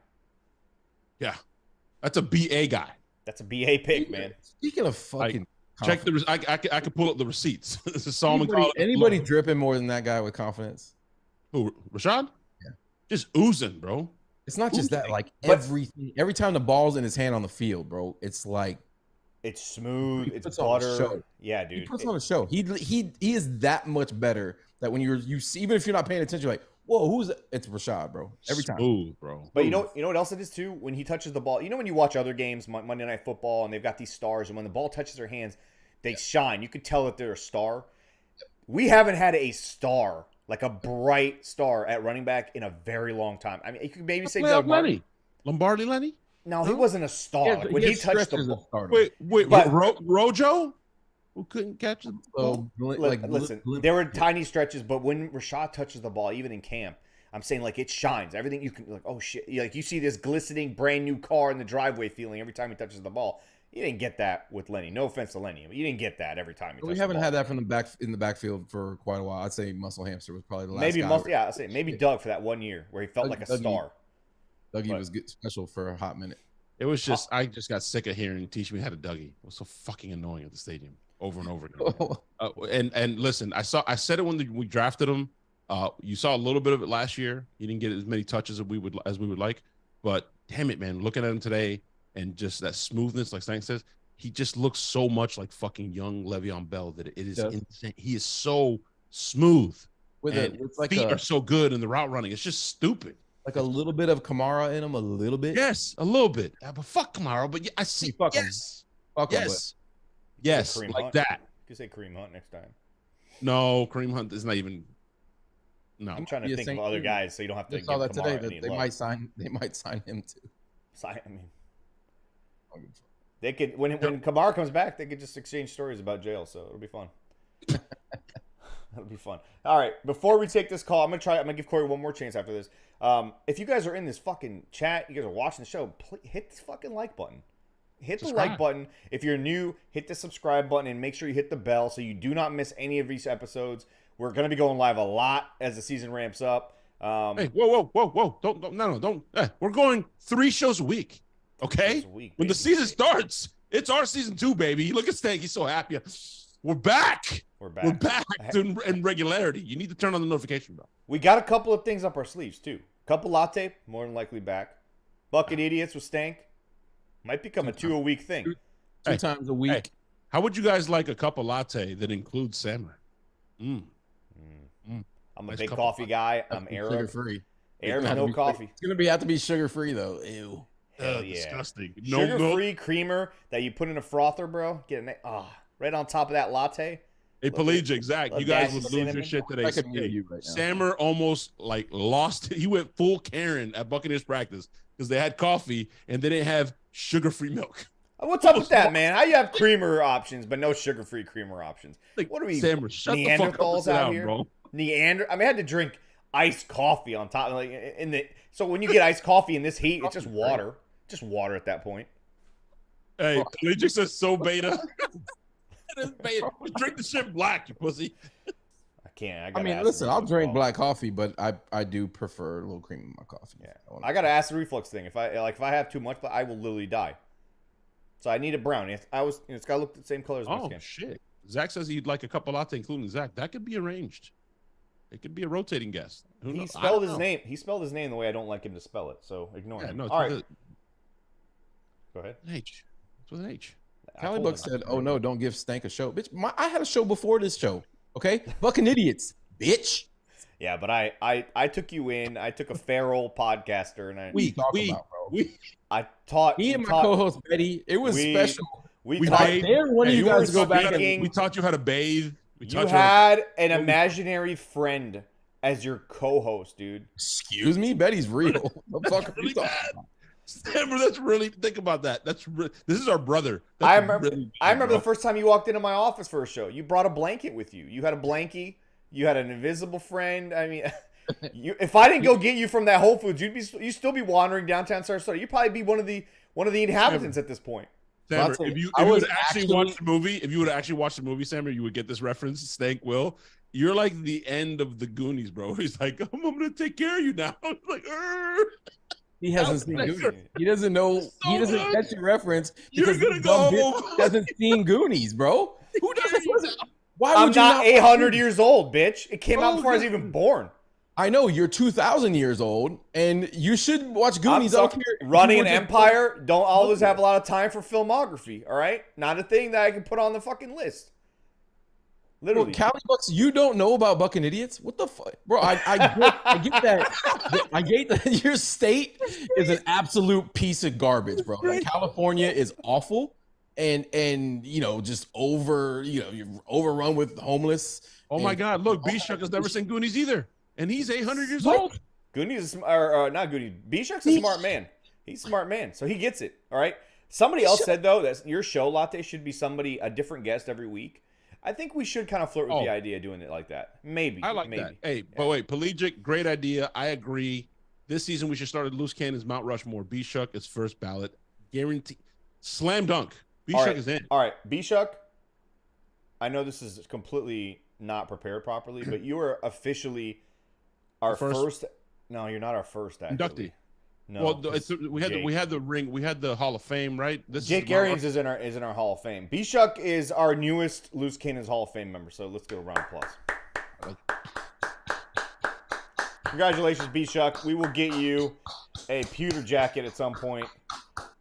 Yeah, that's a BA guy. That's a BA pick, man. Speaking of fucking. Check the. I could pull up the receipts. This is Solomon. Anybody dripping more than that guy with confidence? Who, Rashad? Yeah, just oozing, bro. It's not just that. Like every time the ball's in his hand on the field, bro, it's like it's smooth. It's butter. Yeah, dude. He puts on a show. He is that much better that when you see, even if you're not paying attention, you're like, whoa, who's it? It's Rashad, bro. Every time. Smooth, bro. But you know what else it is too? When he touches the ball, when you watch other games, Monday Night Football, and they've got these stars, and when the ball touches their hands, they shine. You could tell that they're a star. We haven't had a star, like a bright star at running back in a very long time. I mean, you could maybe say Doug Martin. Lombardi Lenny? No, he wasn't a star. Like, when he touched the ball. Wait, but Rojo? Who couldn't catch the ball? Listen, there were tiny stretches, but when Rashad touches the ball, even in camp, I'm saying, like, it shines. Everything you can, like, oh shit, like you see this glistening brand new car in the driveway feeling every time he touches the ball. You didn't get that with Lenny. No offense to Lenny, but you didn't get that every time. We haven't had that from the backfield for quite a while. I'd say Muscle Hamster was probably the last. I'd say maybe Doug for that 1 year where he felt like a star. Dougie was good, special for a hot minute. It was just I just got sick of hearing teach me how to Dougie. It was so fucking annoying at the stadium over and over again. And listen, I said it when we drafted him. You saw a little bit of it last year. He didn't get as many touches as we would like, but damn it, man, looking at him today. And just that smoothness, like Stank says, he just looks so much like fucking young Le'Veon Bell that it is insane. He is so smooth. With feet are so good in the route running. It's just stupid. Like a little bit of Kamara in him, a little bit. Yes, a little bit. But fuck Kamara. But I see. Fuck him. Yes, like Hunt. that. You could say Kareem Hunt next time. No, Kareem Hunt is not even. No, I'm trying to think of other guys, so you don't have to. I saw that today. That they might sign him too. They could when Kamara comes back, they could just exchange stories about jail, so it'll be fun. That'll be fun. All right, before we take this call, I'm gonna give Corey one more chance after this. If you guys are in this fucking chat, you guys are watching the show, hit this fucking like button. Hit the like button. If you're new, hit the subscribe button and make sure you hit the bell so you do not miss any of these episodes. We're gonna be going live a lot as the season ramps up. Hey, whoa! Don't. We're going 3 shows a week, okay? When the season starts, it's our season 2, baby. Look at Stank; he's so happy. We're back. We're back in regularity. You need to turn on the notification bell. We got a couple of things up our sleeves too. Couple latte, more than likely back. Bucket idiots with Stank might become a 2-a-week thing. Two times a week. Hey, how would you guys like a cup of latte that includes salmon? I'm a big coffee guy. I'm Arab. Sugar-free. Arab's no coffee. It's gonna have to be sugar-free though. Ew. Hell yeah. Disgusting. Sugar-free creamer that you put in a frother, bro. Get it right on top of that latte. Hey, Pelagic, Zach, you guys would lose cinnamon. your shit today. I could mute you right now. Sammer almost like lost it. He went full Karen at Buccaneers practice because they had coffee and they didn't have sugar-free milk. What's up with that, man? How you have creamer options but no sugar-free creamer options? Like, What are we, Sammer, shut the fuck up and Neanderthals sit out down, here? bro. I had to drink iced coffee on top. So when you get iced coffee in this heat, it's just water. Just water at that point. Hey, Pelagic says so beta. It is beta. Just drink the shit black, you pussy. I can't. I mean, listen, I'll drink black coffee, but I do prefer a little cream in my coffee. Yeah, I got an acid reflux thing. If I have too much, I will literally die. So I need a brown. It's got to look the same color as my skin. Shit. Zach says he'd like a cup of latte, including Zach. That could be arranged. It could be a rotating guest. He spelled his name. He spelled his name the way I don't like him to spell it. So ignore him. No, all right. Go ahead. An H. It's with an H. Callie Buck said, "Oh no, don't give Stank a show, bitch. I had a show before this show. Okay, Bucking idiots, bitch." Yeah, but I took you in. I took a feral podcaster, and I taught me and my co-host Betty. It was special. We taught one of you guys go back. We taught you how to bathe. You had an imaginary friend as your co-host, dude. Excuse me, Betty's real. I'm talking really bad. Stammer, that's really think about that. This is our brother. I remember the first time you walked into my office for a show. You brought a blanket with you. You had a blankie. You had an invisible friend. I mean, if I didn't go get you from that Whole Foods, you'd still be wandering downtown Sarasota. You'd probably be one of the inhabitants at this point. Sammer, if you would actually watch the movie, Sammer, you would get this reference. Stank will. You're like the end of the Goonies, bro. He's like, I'm gonna take care of you now. I'm like, He hasn't seen Goonies. He doesn't know. He doesn't get your reference because he hasn't seen Goonies, bro. Who doesn't? Why I'm would you not 800 years old, bitch. It came out before I was even born. I know you're 2,000 years old, and you should watch Goonies. Running an empire, don't always have a lot of time for filmography. All right, not a thing that I can put on the fucking list. Literally, Callie Bucks, you don't know about Bucking Idiots? What the fuck, bro? I get that. I get that your state is an absolute piece of garbage, bro. Like, California is awful, and just you're overrun with homeless. Oh my God! Look, B-Shuck has never seen Goonies either, and he's 800 years old. Goonies or not Goonies. B-Shuck's a smart man. He's a smart man, so he gets it. All right. Somebody else said though that your show latte should be a different guest every week. I think we should kind of flirt with the idea of doing it like that. Maybe. I like that. Hey, but wait, Pelagic, great idea. I agree. This season we should start at Loose Cannon's Mount Rushmore. B-Shuck is first ballot. Guarantee. Slam dunk. B-Shuck is in. All right, B-Shuck, I know this is completely not prepared properly, but you are officially our first. No, you're not our first, actually. Inductee. No, well, we had the ring, we had the Hall of Fame, right? Jake Arians is in our Hall of Fame. B-Shuck is our newest Loose Cannons Hall of Fame member. So let's give a round of applause. Congratulations, B-Shuck. We will get you a pewter jacket at some point.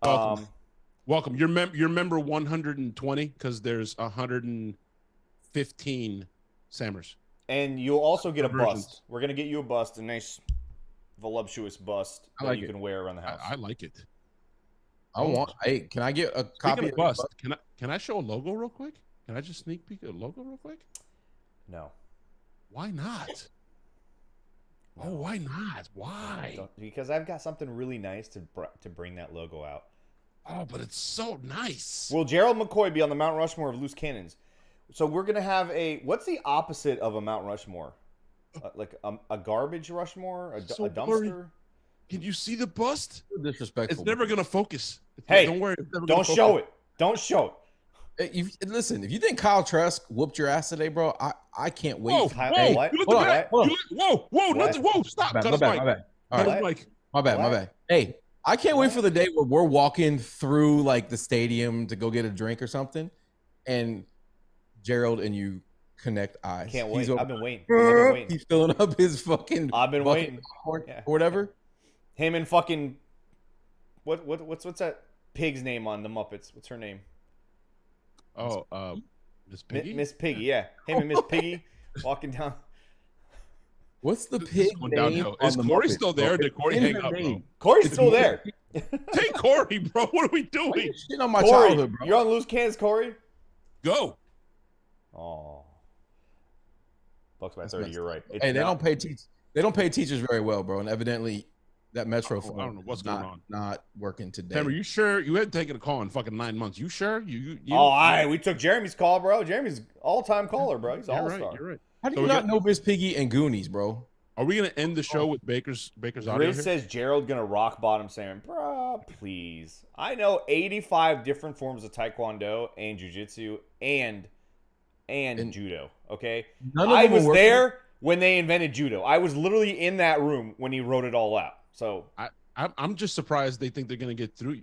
Welcome. You're member 120 because there's 115 Sammers. And you'll also get a bust. We're gonna get you a bust, a nice voluptuous bust that you can wear around the house. I like it. Hey, can I get a copy of the bust? Can I show a logo real quick? Can I just sneak peek a logo real quick? No. Why not? No. Oh, why not? Why? Because I've got something really nice to bring that logo out. Oh, but it's so nice. Will Gerald McCoy be on the Mount Rushmore of Loose Cannons? So we're gonna have what's the opposite of a Mount Rushmore? Like a garbage Rushmore, a dumpster. Can you see the bust? Disrespectful. It's never gonna focus. Hey, don't worry. Don't show it. Don't show it. Listen, if you think Kyle Trask whooped your ass today, bro, I can't wait. Whoa, for Kyle- whoa, what? you look Hold at on, that. hold on. Whoa, What? nothing. Whoa, stop. My Cut his bad, mic. my bad. All Cut right. his mic. My bad. What? Hey, I can't wait for the day where we're walking through like the stadium to go get a drink or something, and Gerald and you connect eyes. Can't wait. Over- I've been waiting. He's filling up his fucking. I've been bucket waiting. of corn Yeah. or whatever. Him and fucking what's that pig's name on the Muppets? What's her name? Oh, Miss Piggy. Miss Piggy. Yeah, him and Miss Piggy walking down. What's the This pig is going name? downhill. on Is the Corey Muppets, still bro? there? Did Corey It's hang in up, the bro? name. Corey's still there. Take Corey, bro. What are we Why you doing? shitting on my Corey, childhood, bro? you're on loose cans, Corey. Go. Oh, Bucks by That's 30. messed You're up. right. Hey, they don't pay teachers very well, bro. And evidently, that Metro I phone don't know what's is going on. not working today. Sam, are you sure you hadn't taken a call in fucking 9 months? You sure? You Oh, all right. We took Jeremy's call, bro. Jeremy's all-time caller, bro. He's an You're all-star. right. You're right. How do So you we not got- know Miss Piggy and Goonies, bro? Are we gonna end the show with Baker's audio? Grizz Here? says Gerald gonna rock bottom Sam. Bruh, please. I know 85 different forms of Taekwondo and Jiu-Jitsu and Judo. Okay, None of I them was were there when they invented Judo. I was literally in that room when he wrote it all out. So I'm just surprised they think they're gonna get through.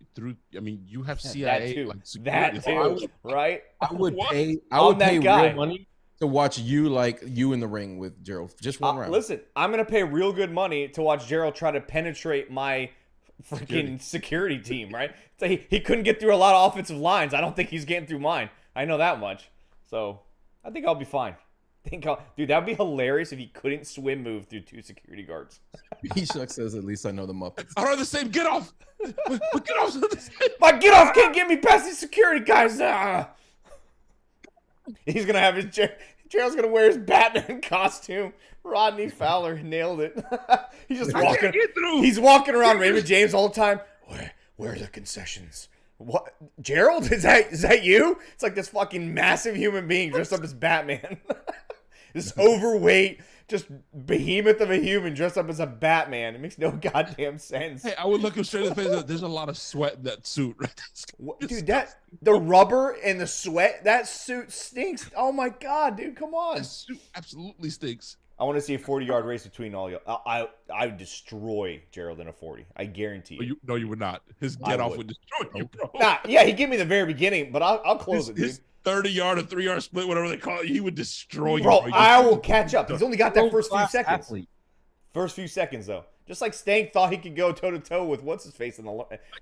I mean, you have that CIA too. like security. That too, right? I would What? pay. I I'm would that pay guy. real money to watch you in the ring with Gerald. Just one round. Listen, I'm gonna pay real good money to watch Gerald try to penetrate my freaking security team. Right? So he couldn't get through a lot of offensive lines. I don't think he's getting through mine. I know that much. So I think I'll be fine. Dude, that'd be hilarious if he couldn't swim move through 2 security guards. P-Shuck says, "At least I know the Muppets." I are the same. Get off! Get off! My get off can't get me past these security guys. Ah. He's gonna have Gerald's gonna wear his Batman costume. Rodney Fowler nailed it. He's just walking. get through. He's walking around Raymond James all the time. Where are the concessions? What? Gerald? Is that you? It's like this fucking massive human being dressed up as Batman. This overweight, just behemoth of a human dressed up as a Batman. It makes no goddamn sense. Hey, I would look him straight in the face. There's a lot of sweat in that suit. Right? Dude, the rubber and the sweat, that suit stinks. Oh my god, dude, come on. That suit absolutely stinks. I want to see a 40-yard race between all you. I would destroy Gerald in a 40. I guarantee you. No, you would not. His I get off would. would destroy you, bro. Nah, yeah, he gave me the very beginning, but I'll close it, dude. His 30-yard or 3-yard split, whatever they call it, he would destroy you. Bro, I will catch up. He's only got that first few World-class seconds. athlete. First few seconds, though. Just like Stank thought he could go toe-to-toe with what's-his-face in the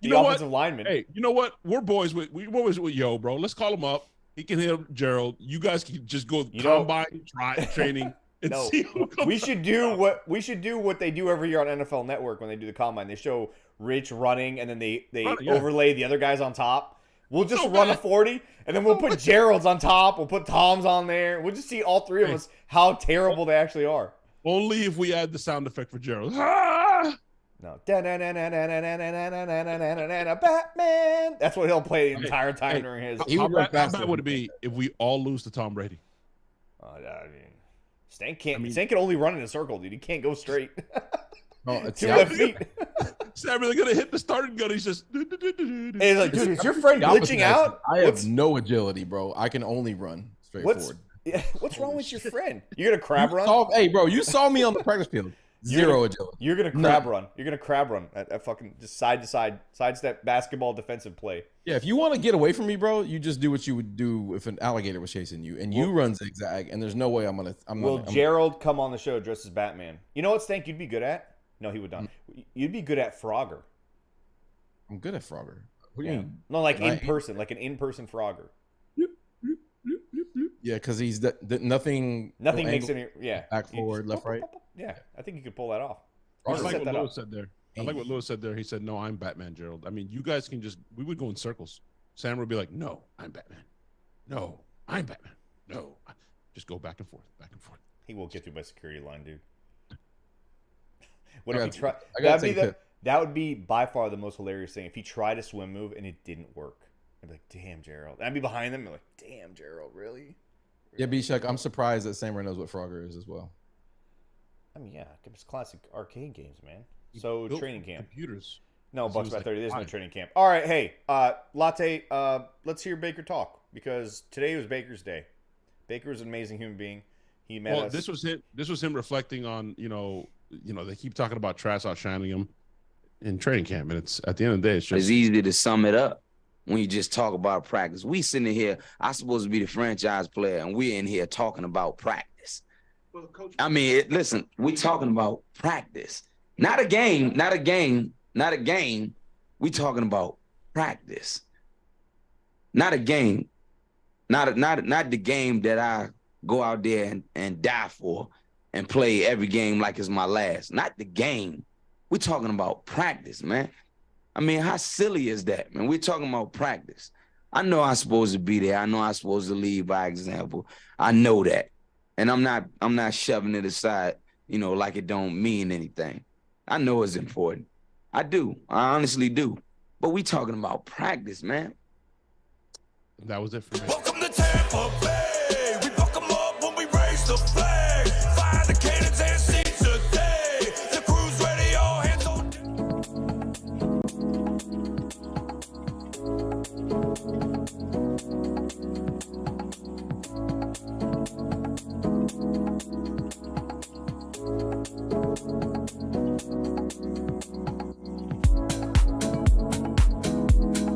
You know what? offensive lineman. Hey, you know what? We're boys with Yo, bro. Let's call him up. He can hit Gerald. You guys can just go combine training and No, see who comes we should do what they do every year on NFL Network when they do the combine. They show Rich running, and then they Running, yeah. overlay the other guys on top. We'll just So run a bad. 40, and then we'll put Gerald's on top. We'll put Tom's on there. We'll just see all three of us how terrible they actually are. Only if we add the sound effect for Gerald. Ah! No, Batman. That's what he'll play the entire time during his. He How would run bad, how faster. bad would it be if we all lose to Tom Brady? I mean, Stank can't. Stank can only run in a circle, dude. He can't go straight. Oh, it's Two left feet. Sam really gonna hit the starting gun. He's just. And he's like, dude, is your friend glitching out? I have no agility, bro. I can only run straight forward. What's wrong with your friend? You're gonna crab run? Hey, bro, you saw me on the practice field. Zero agility. You're gonna crab run. You're gonna crab run at fucking just side to side, sidestep basketball defensive play. Yeah, if you want to get away from me, bro, you just do what you would do if an alligator was chasing you, and you run zigzag, and there's no way Will Gerald come on the show dressed as Batman? You know what, Stank, you'd be good at? No, he would not. You'd be good at Frogger. I'm good at Frogger. What do you mean? No, like in person, like an in-person Frogger. Yeah, because he's nothing. Nothing no makes angle, any. Yeah. Back, forward, left, right. Yeah, I think you could pull that off. I Just like set what that Lewis up. said there. I like what Lewis said there. He said, "No, I'm Batman, Gerald." I mean, you guys can just. We would go in circles. Sam would be like, "No, I'm Batman. No, I'm Batman. No." Just go back and forth, back and forth. He won't get through my security line, dude. What I if he gotta tried? take a tip. That would be by far the most hilarious thing if he tried a swim move and it didn't work. I'd be like, "Damn, Gerald." I'd be behind them and be like, "Damn, Gerald, really?" Yeah, B-Shuck, I'm surprised that Samurai knows what Frogger is as well. I mean, yeah, it's classic arcade games, man. So Built training for camp. computers. No, So Bucks it's by like 30. There's no fine. training camp. All right, hey, Latte, let's hear Baker talk. because today was Baker's day. Baker was an amazing human being. He met us. This was him reflecting on, they keep talking about Trask outshining him in training camp, and it's at the end of the day, it's easy to sum it up when you just talk about practice. We sitting here, I'm supposed to be the franchise player, and we're in here talking about practice. Well, Coach, I mean, listen, we're talking about practice, not a game. We talking about practice, not a game, not the game that I go out there and die for and play every game like it's my last. Not the game. We're talking about practice, man. I mean, how silly is that, man? We're talking about practice. I know I'm supposed to be there. I know I'm supposed to lead by example. I know that. And I'm not shoving it aside, like it don't mean anything. I know it's important. I do. I honestly do. But we talking about practice, man. That was it for me. Welcome to Tampa Bay.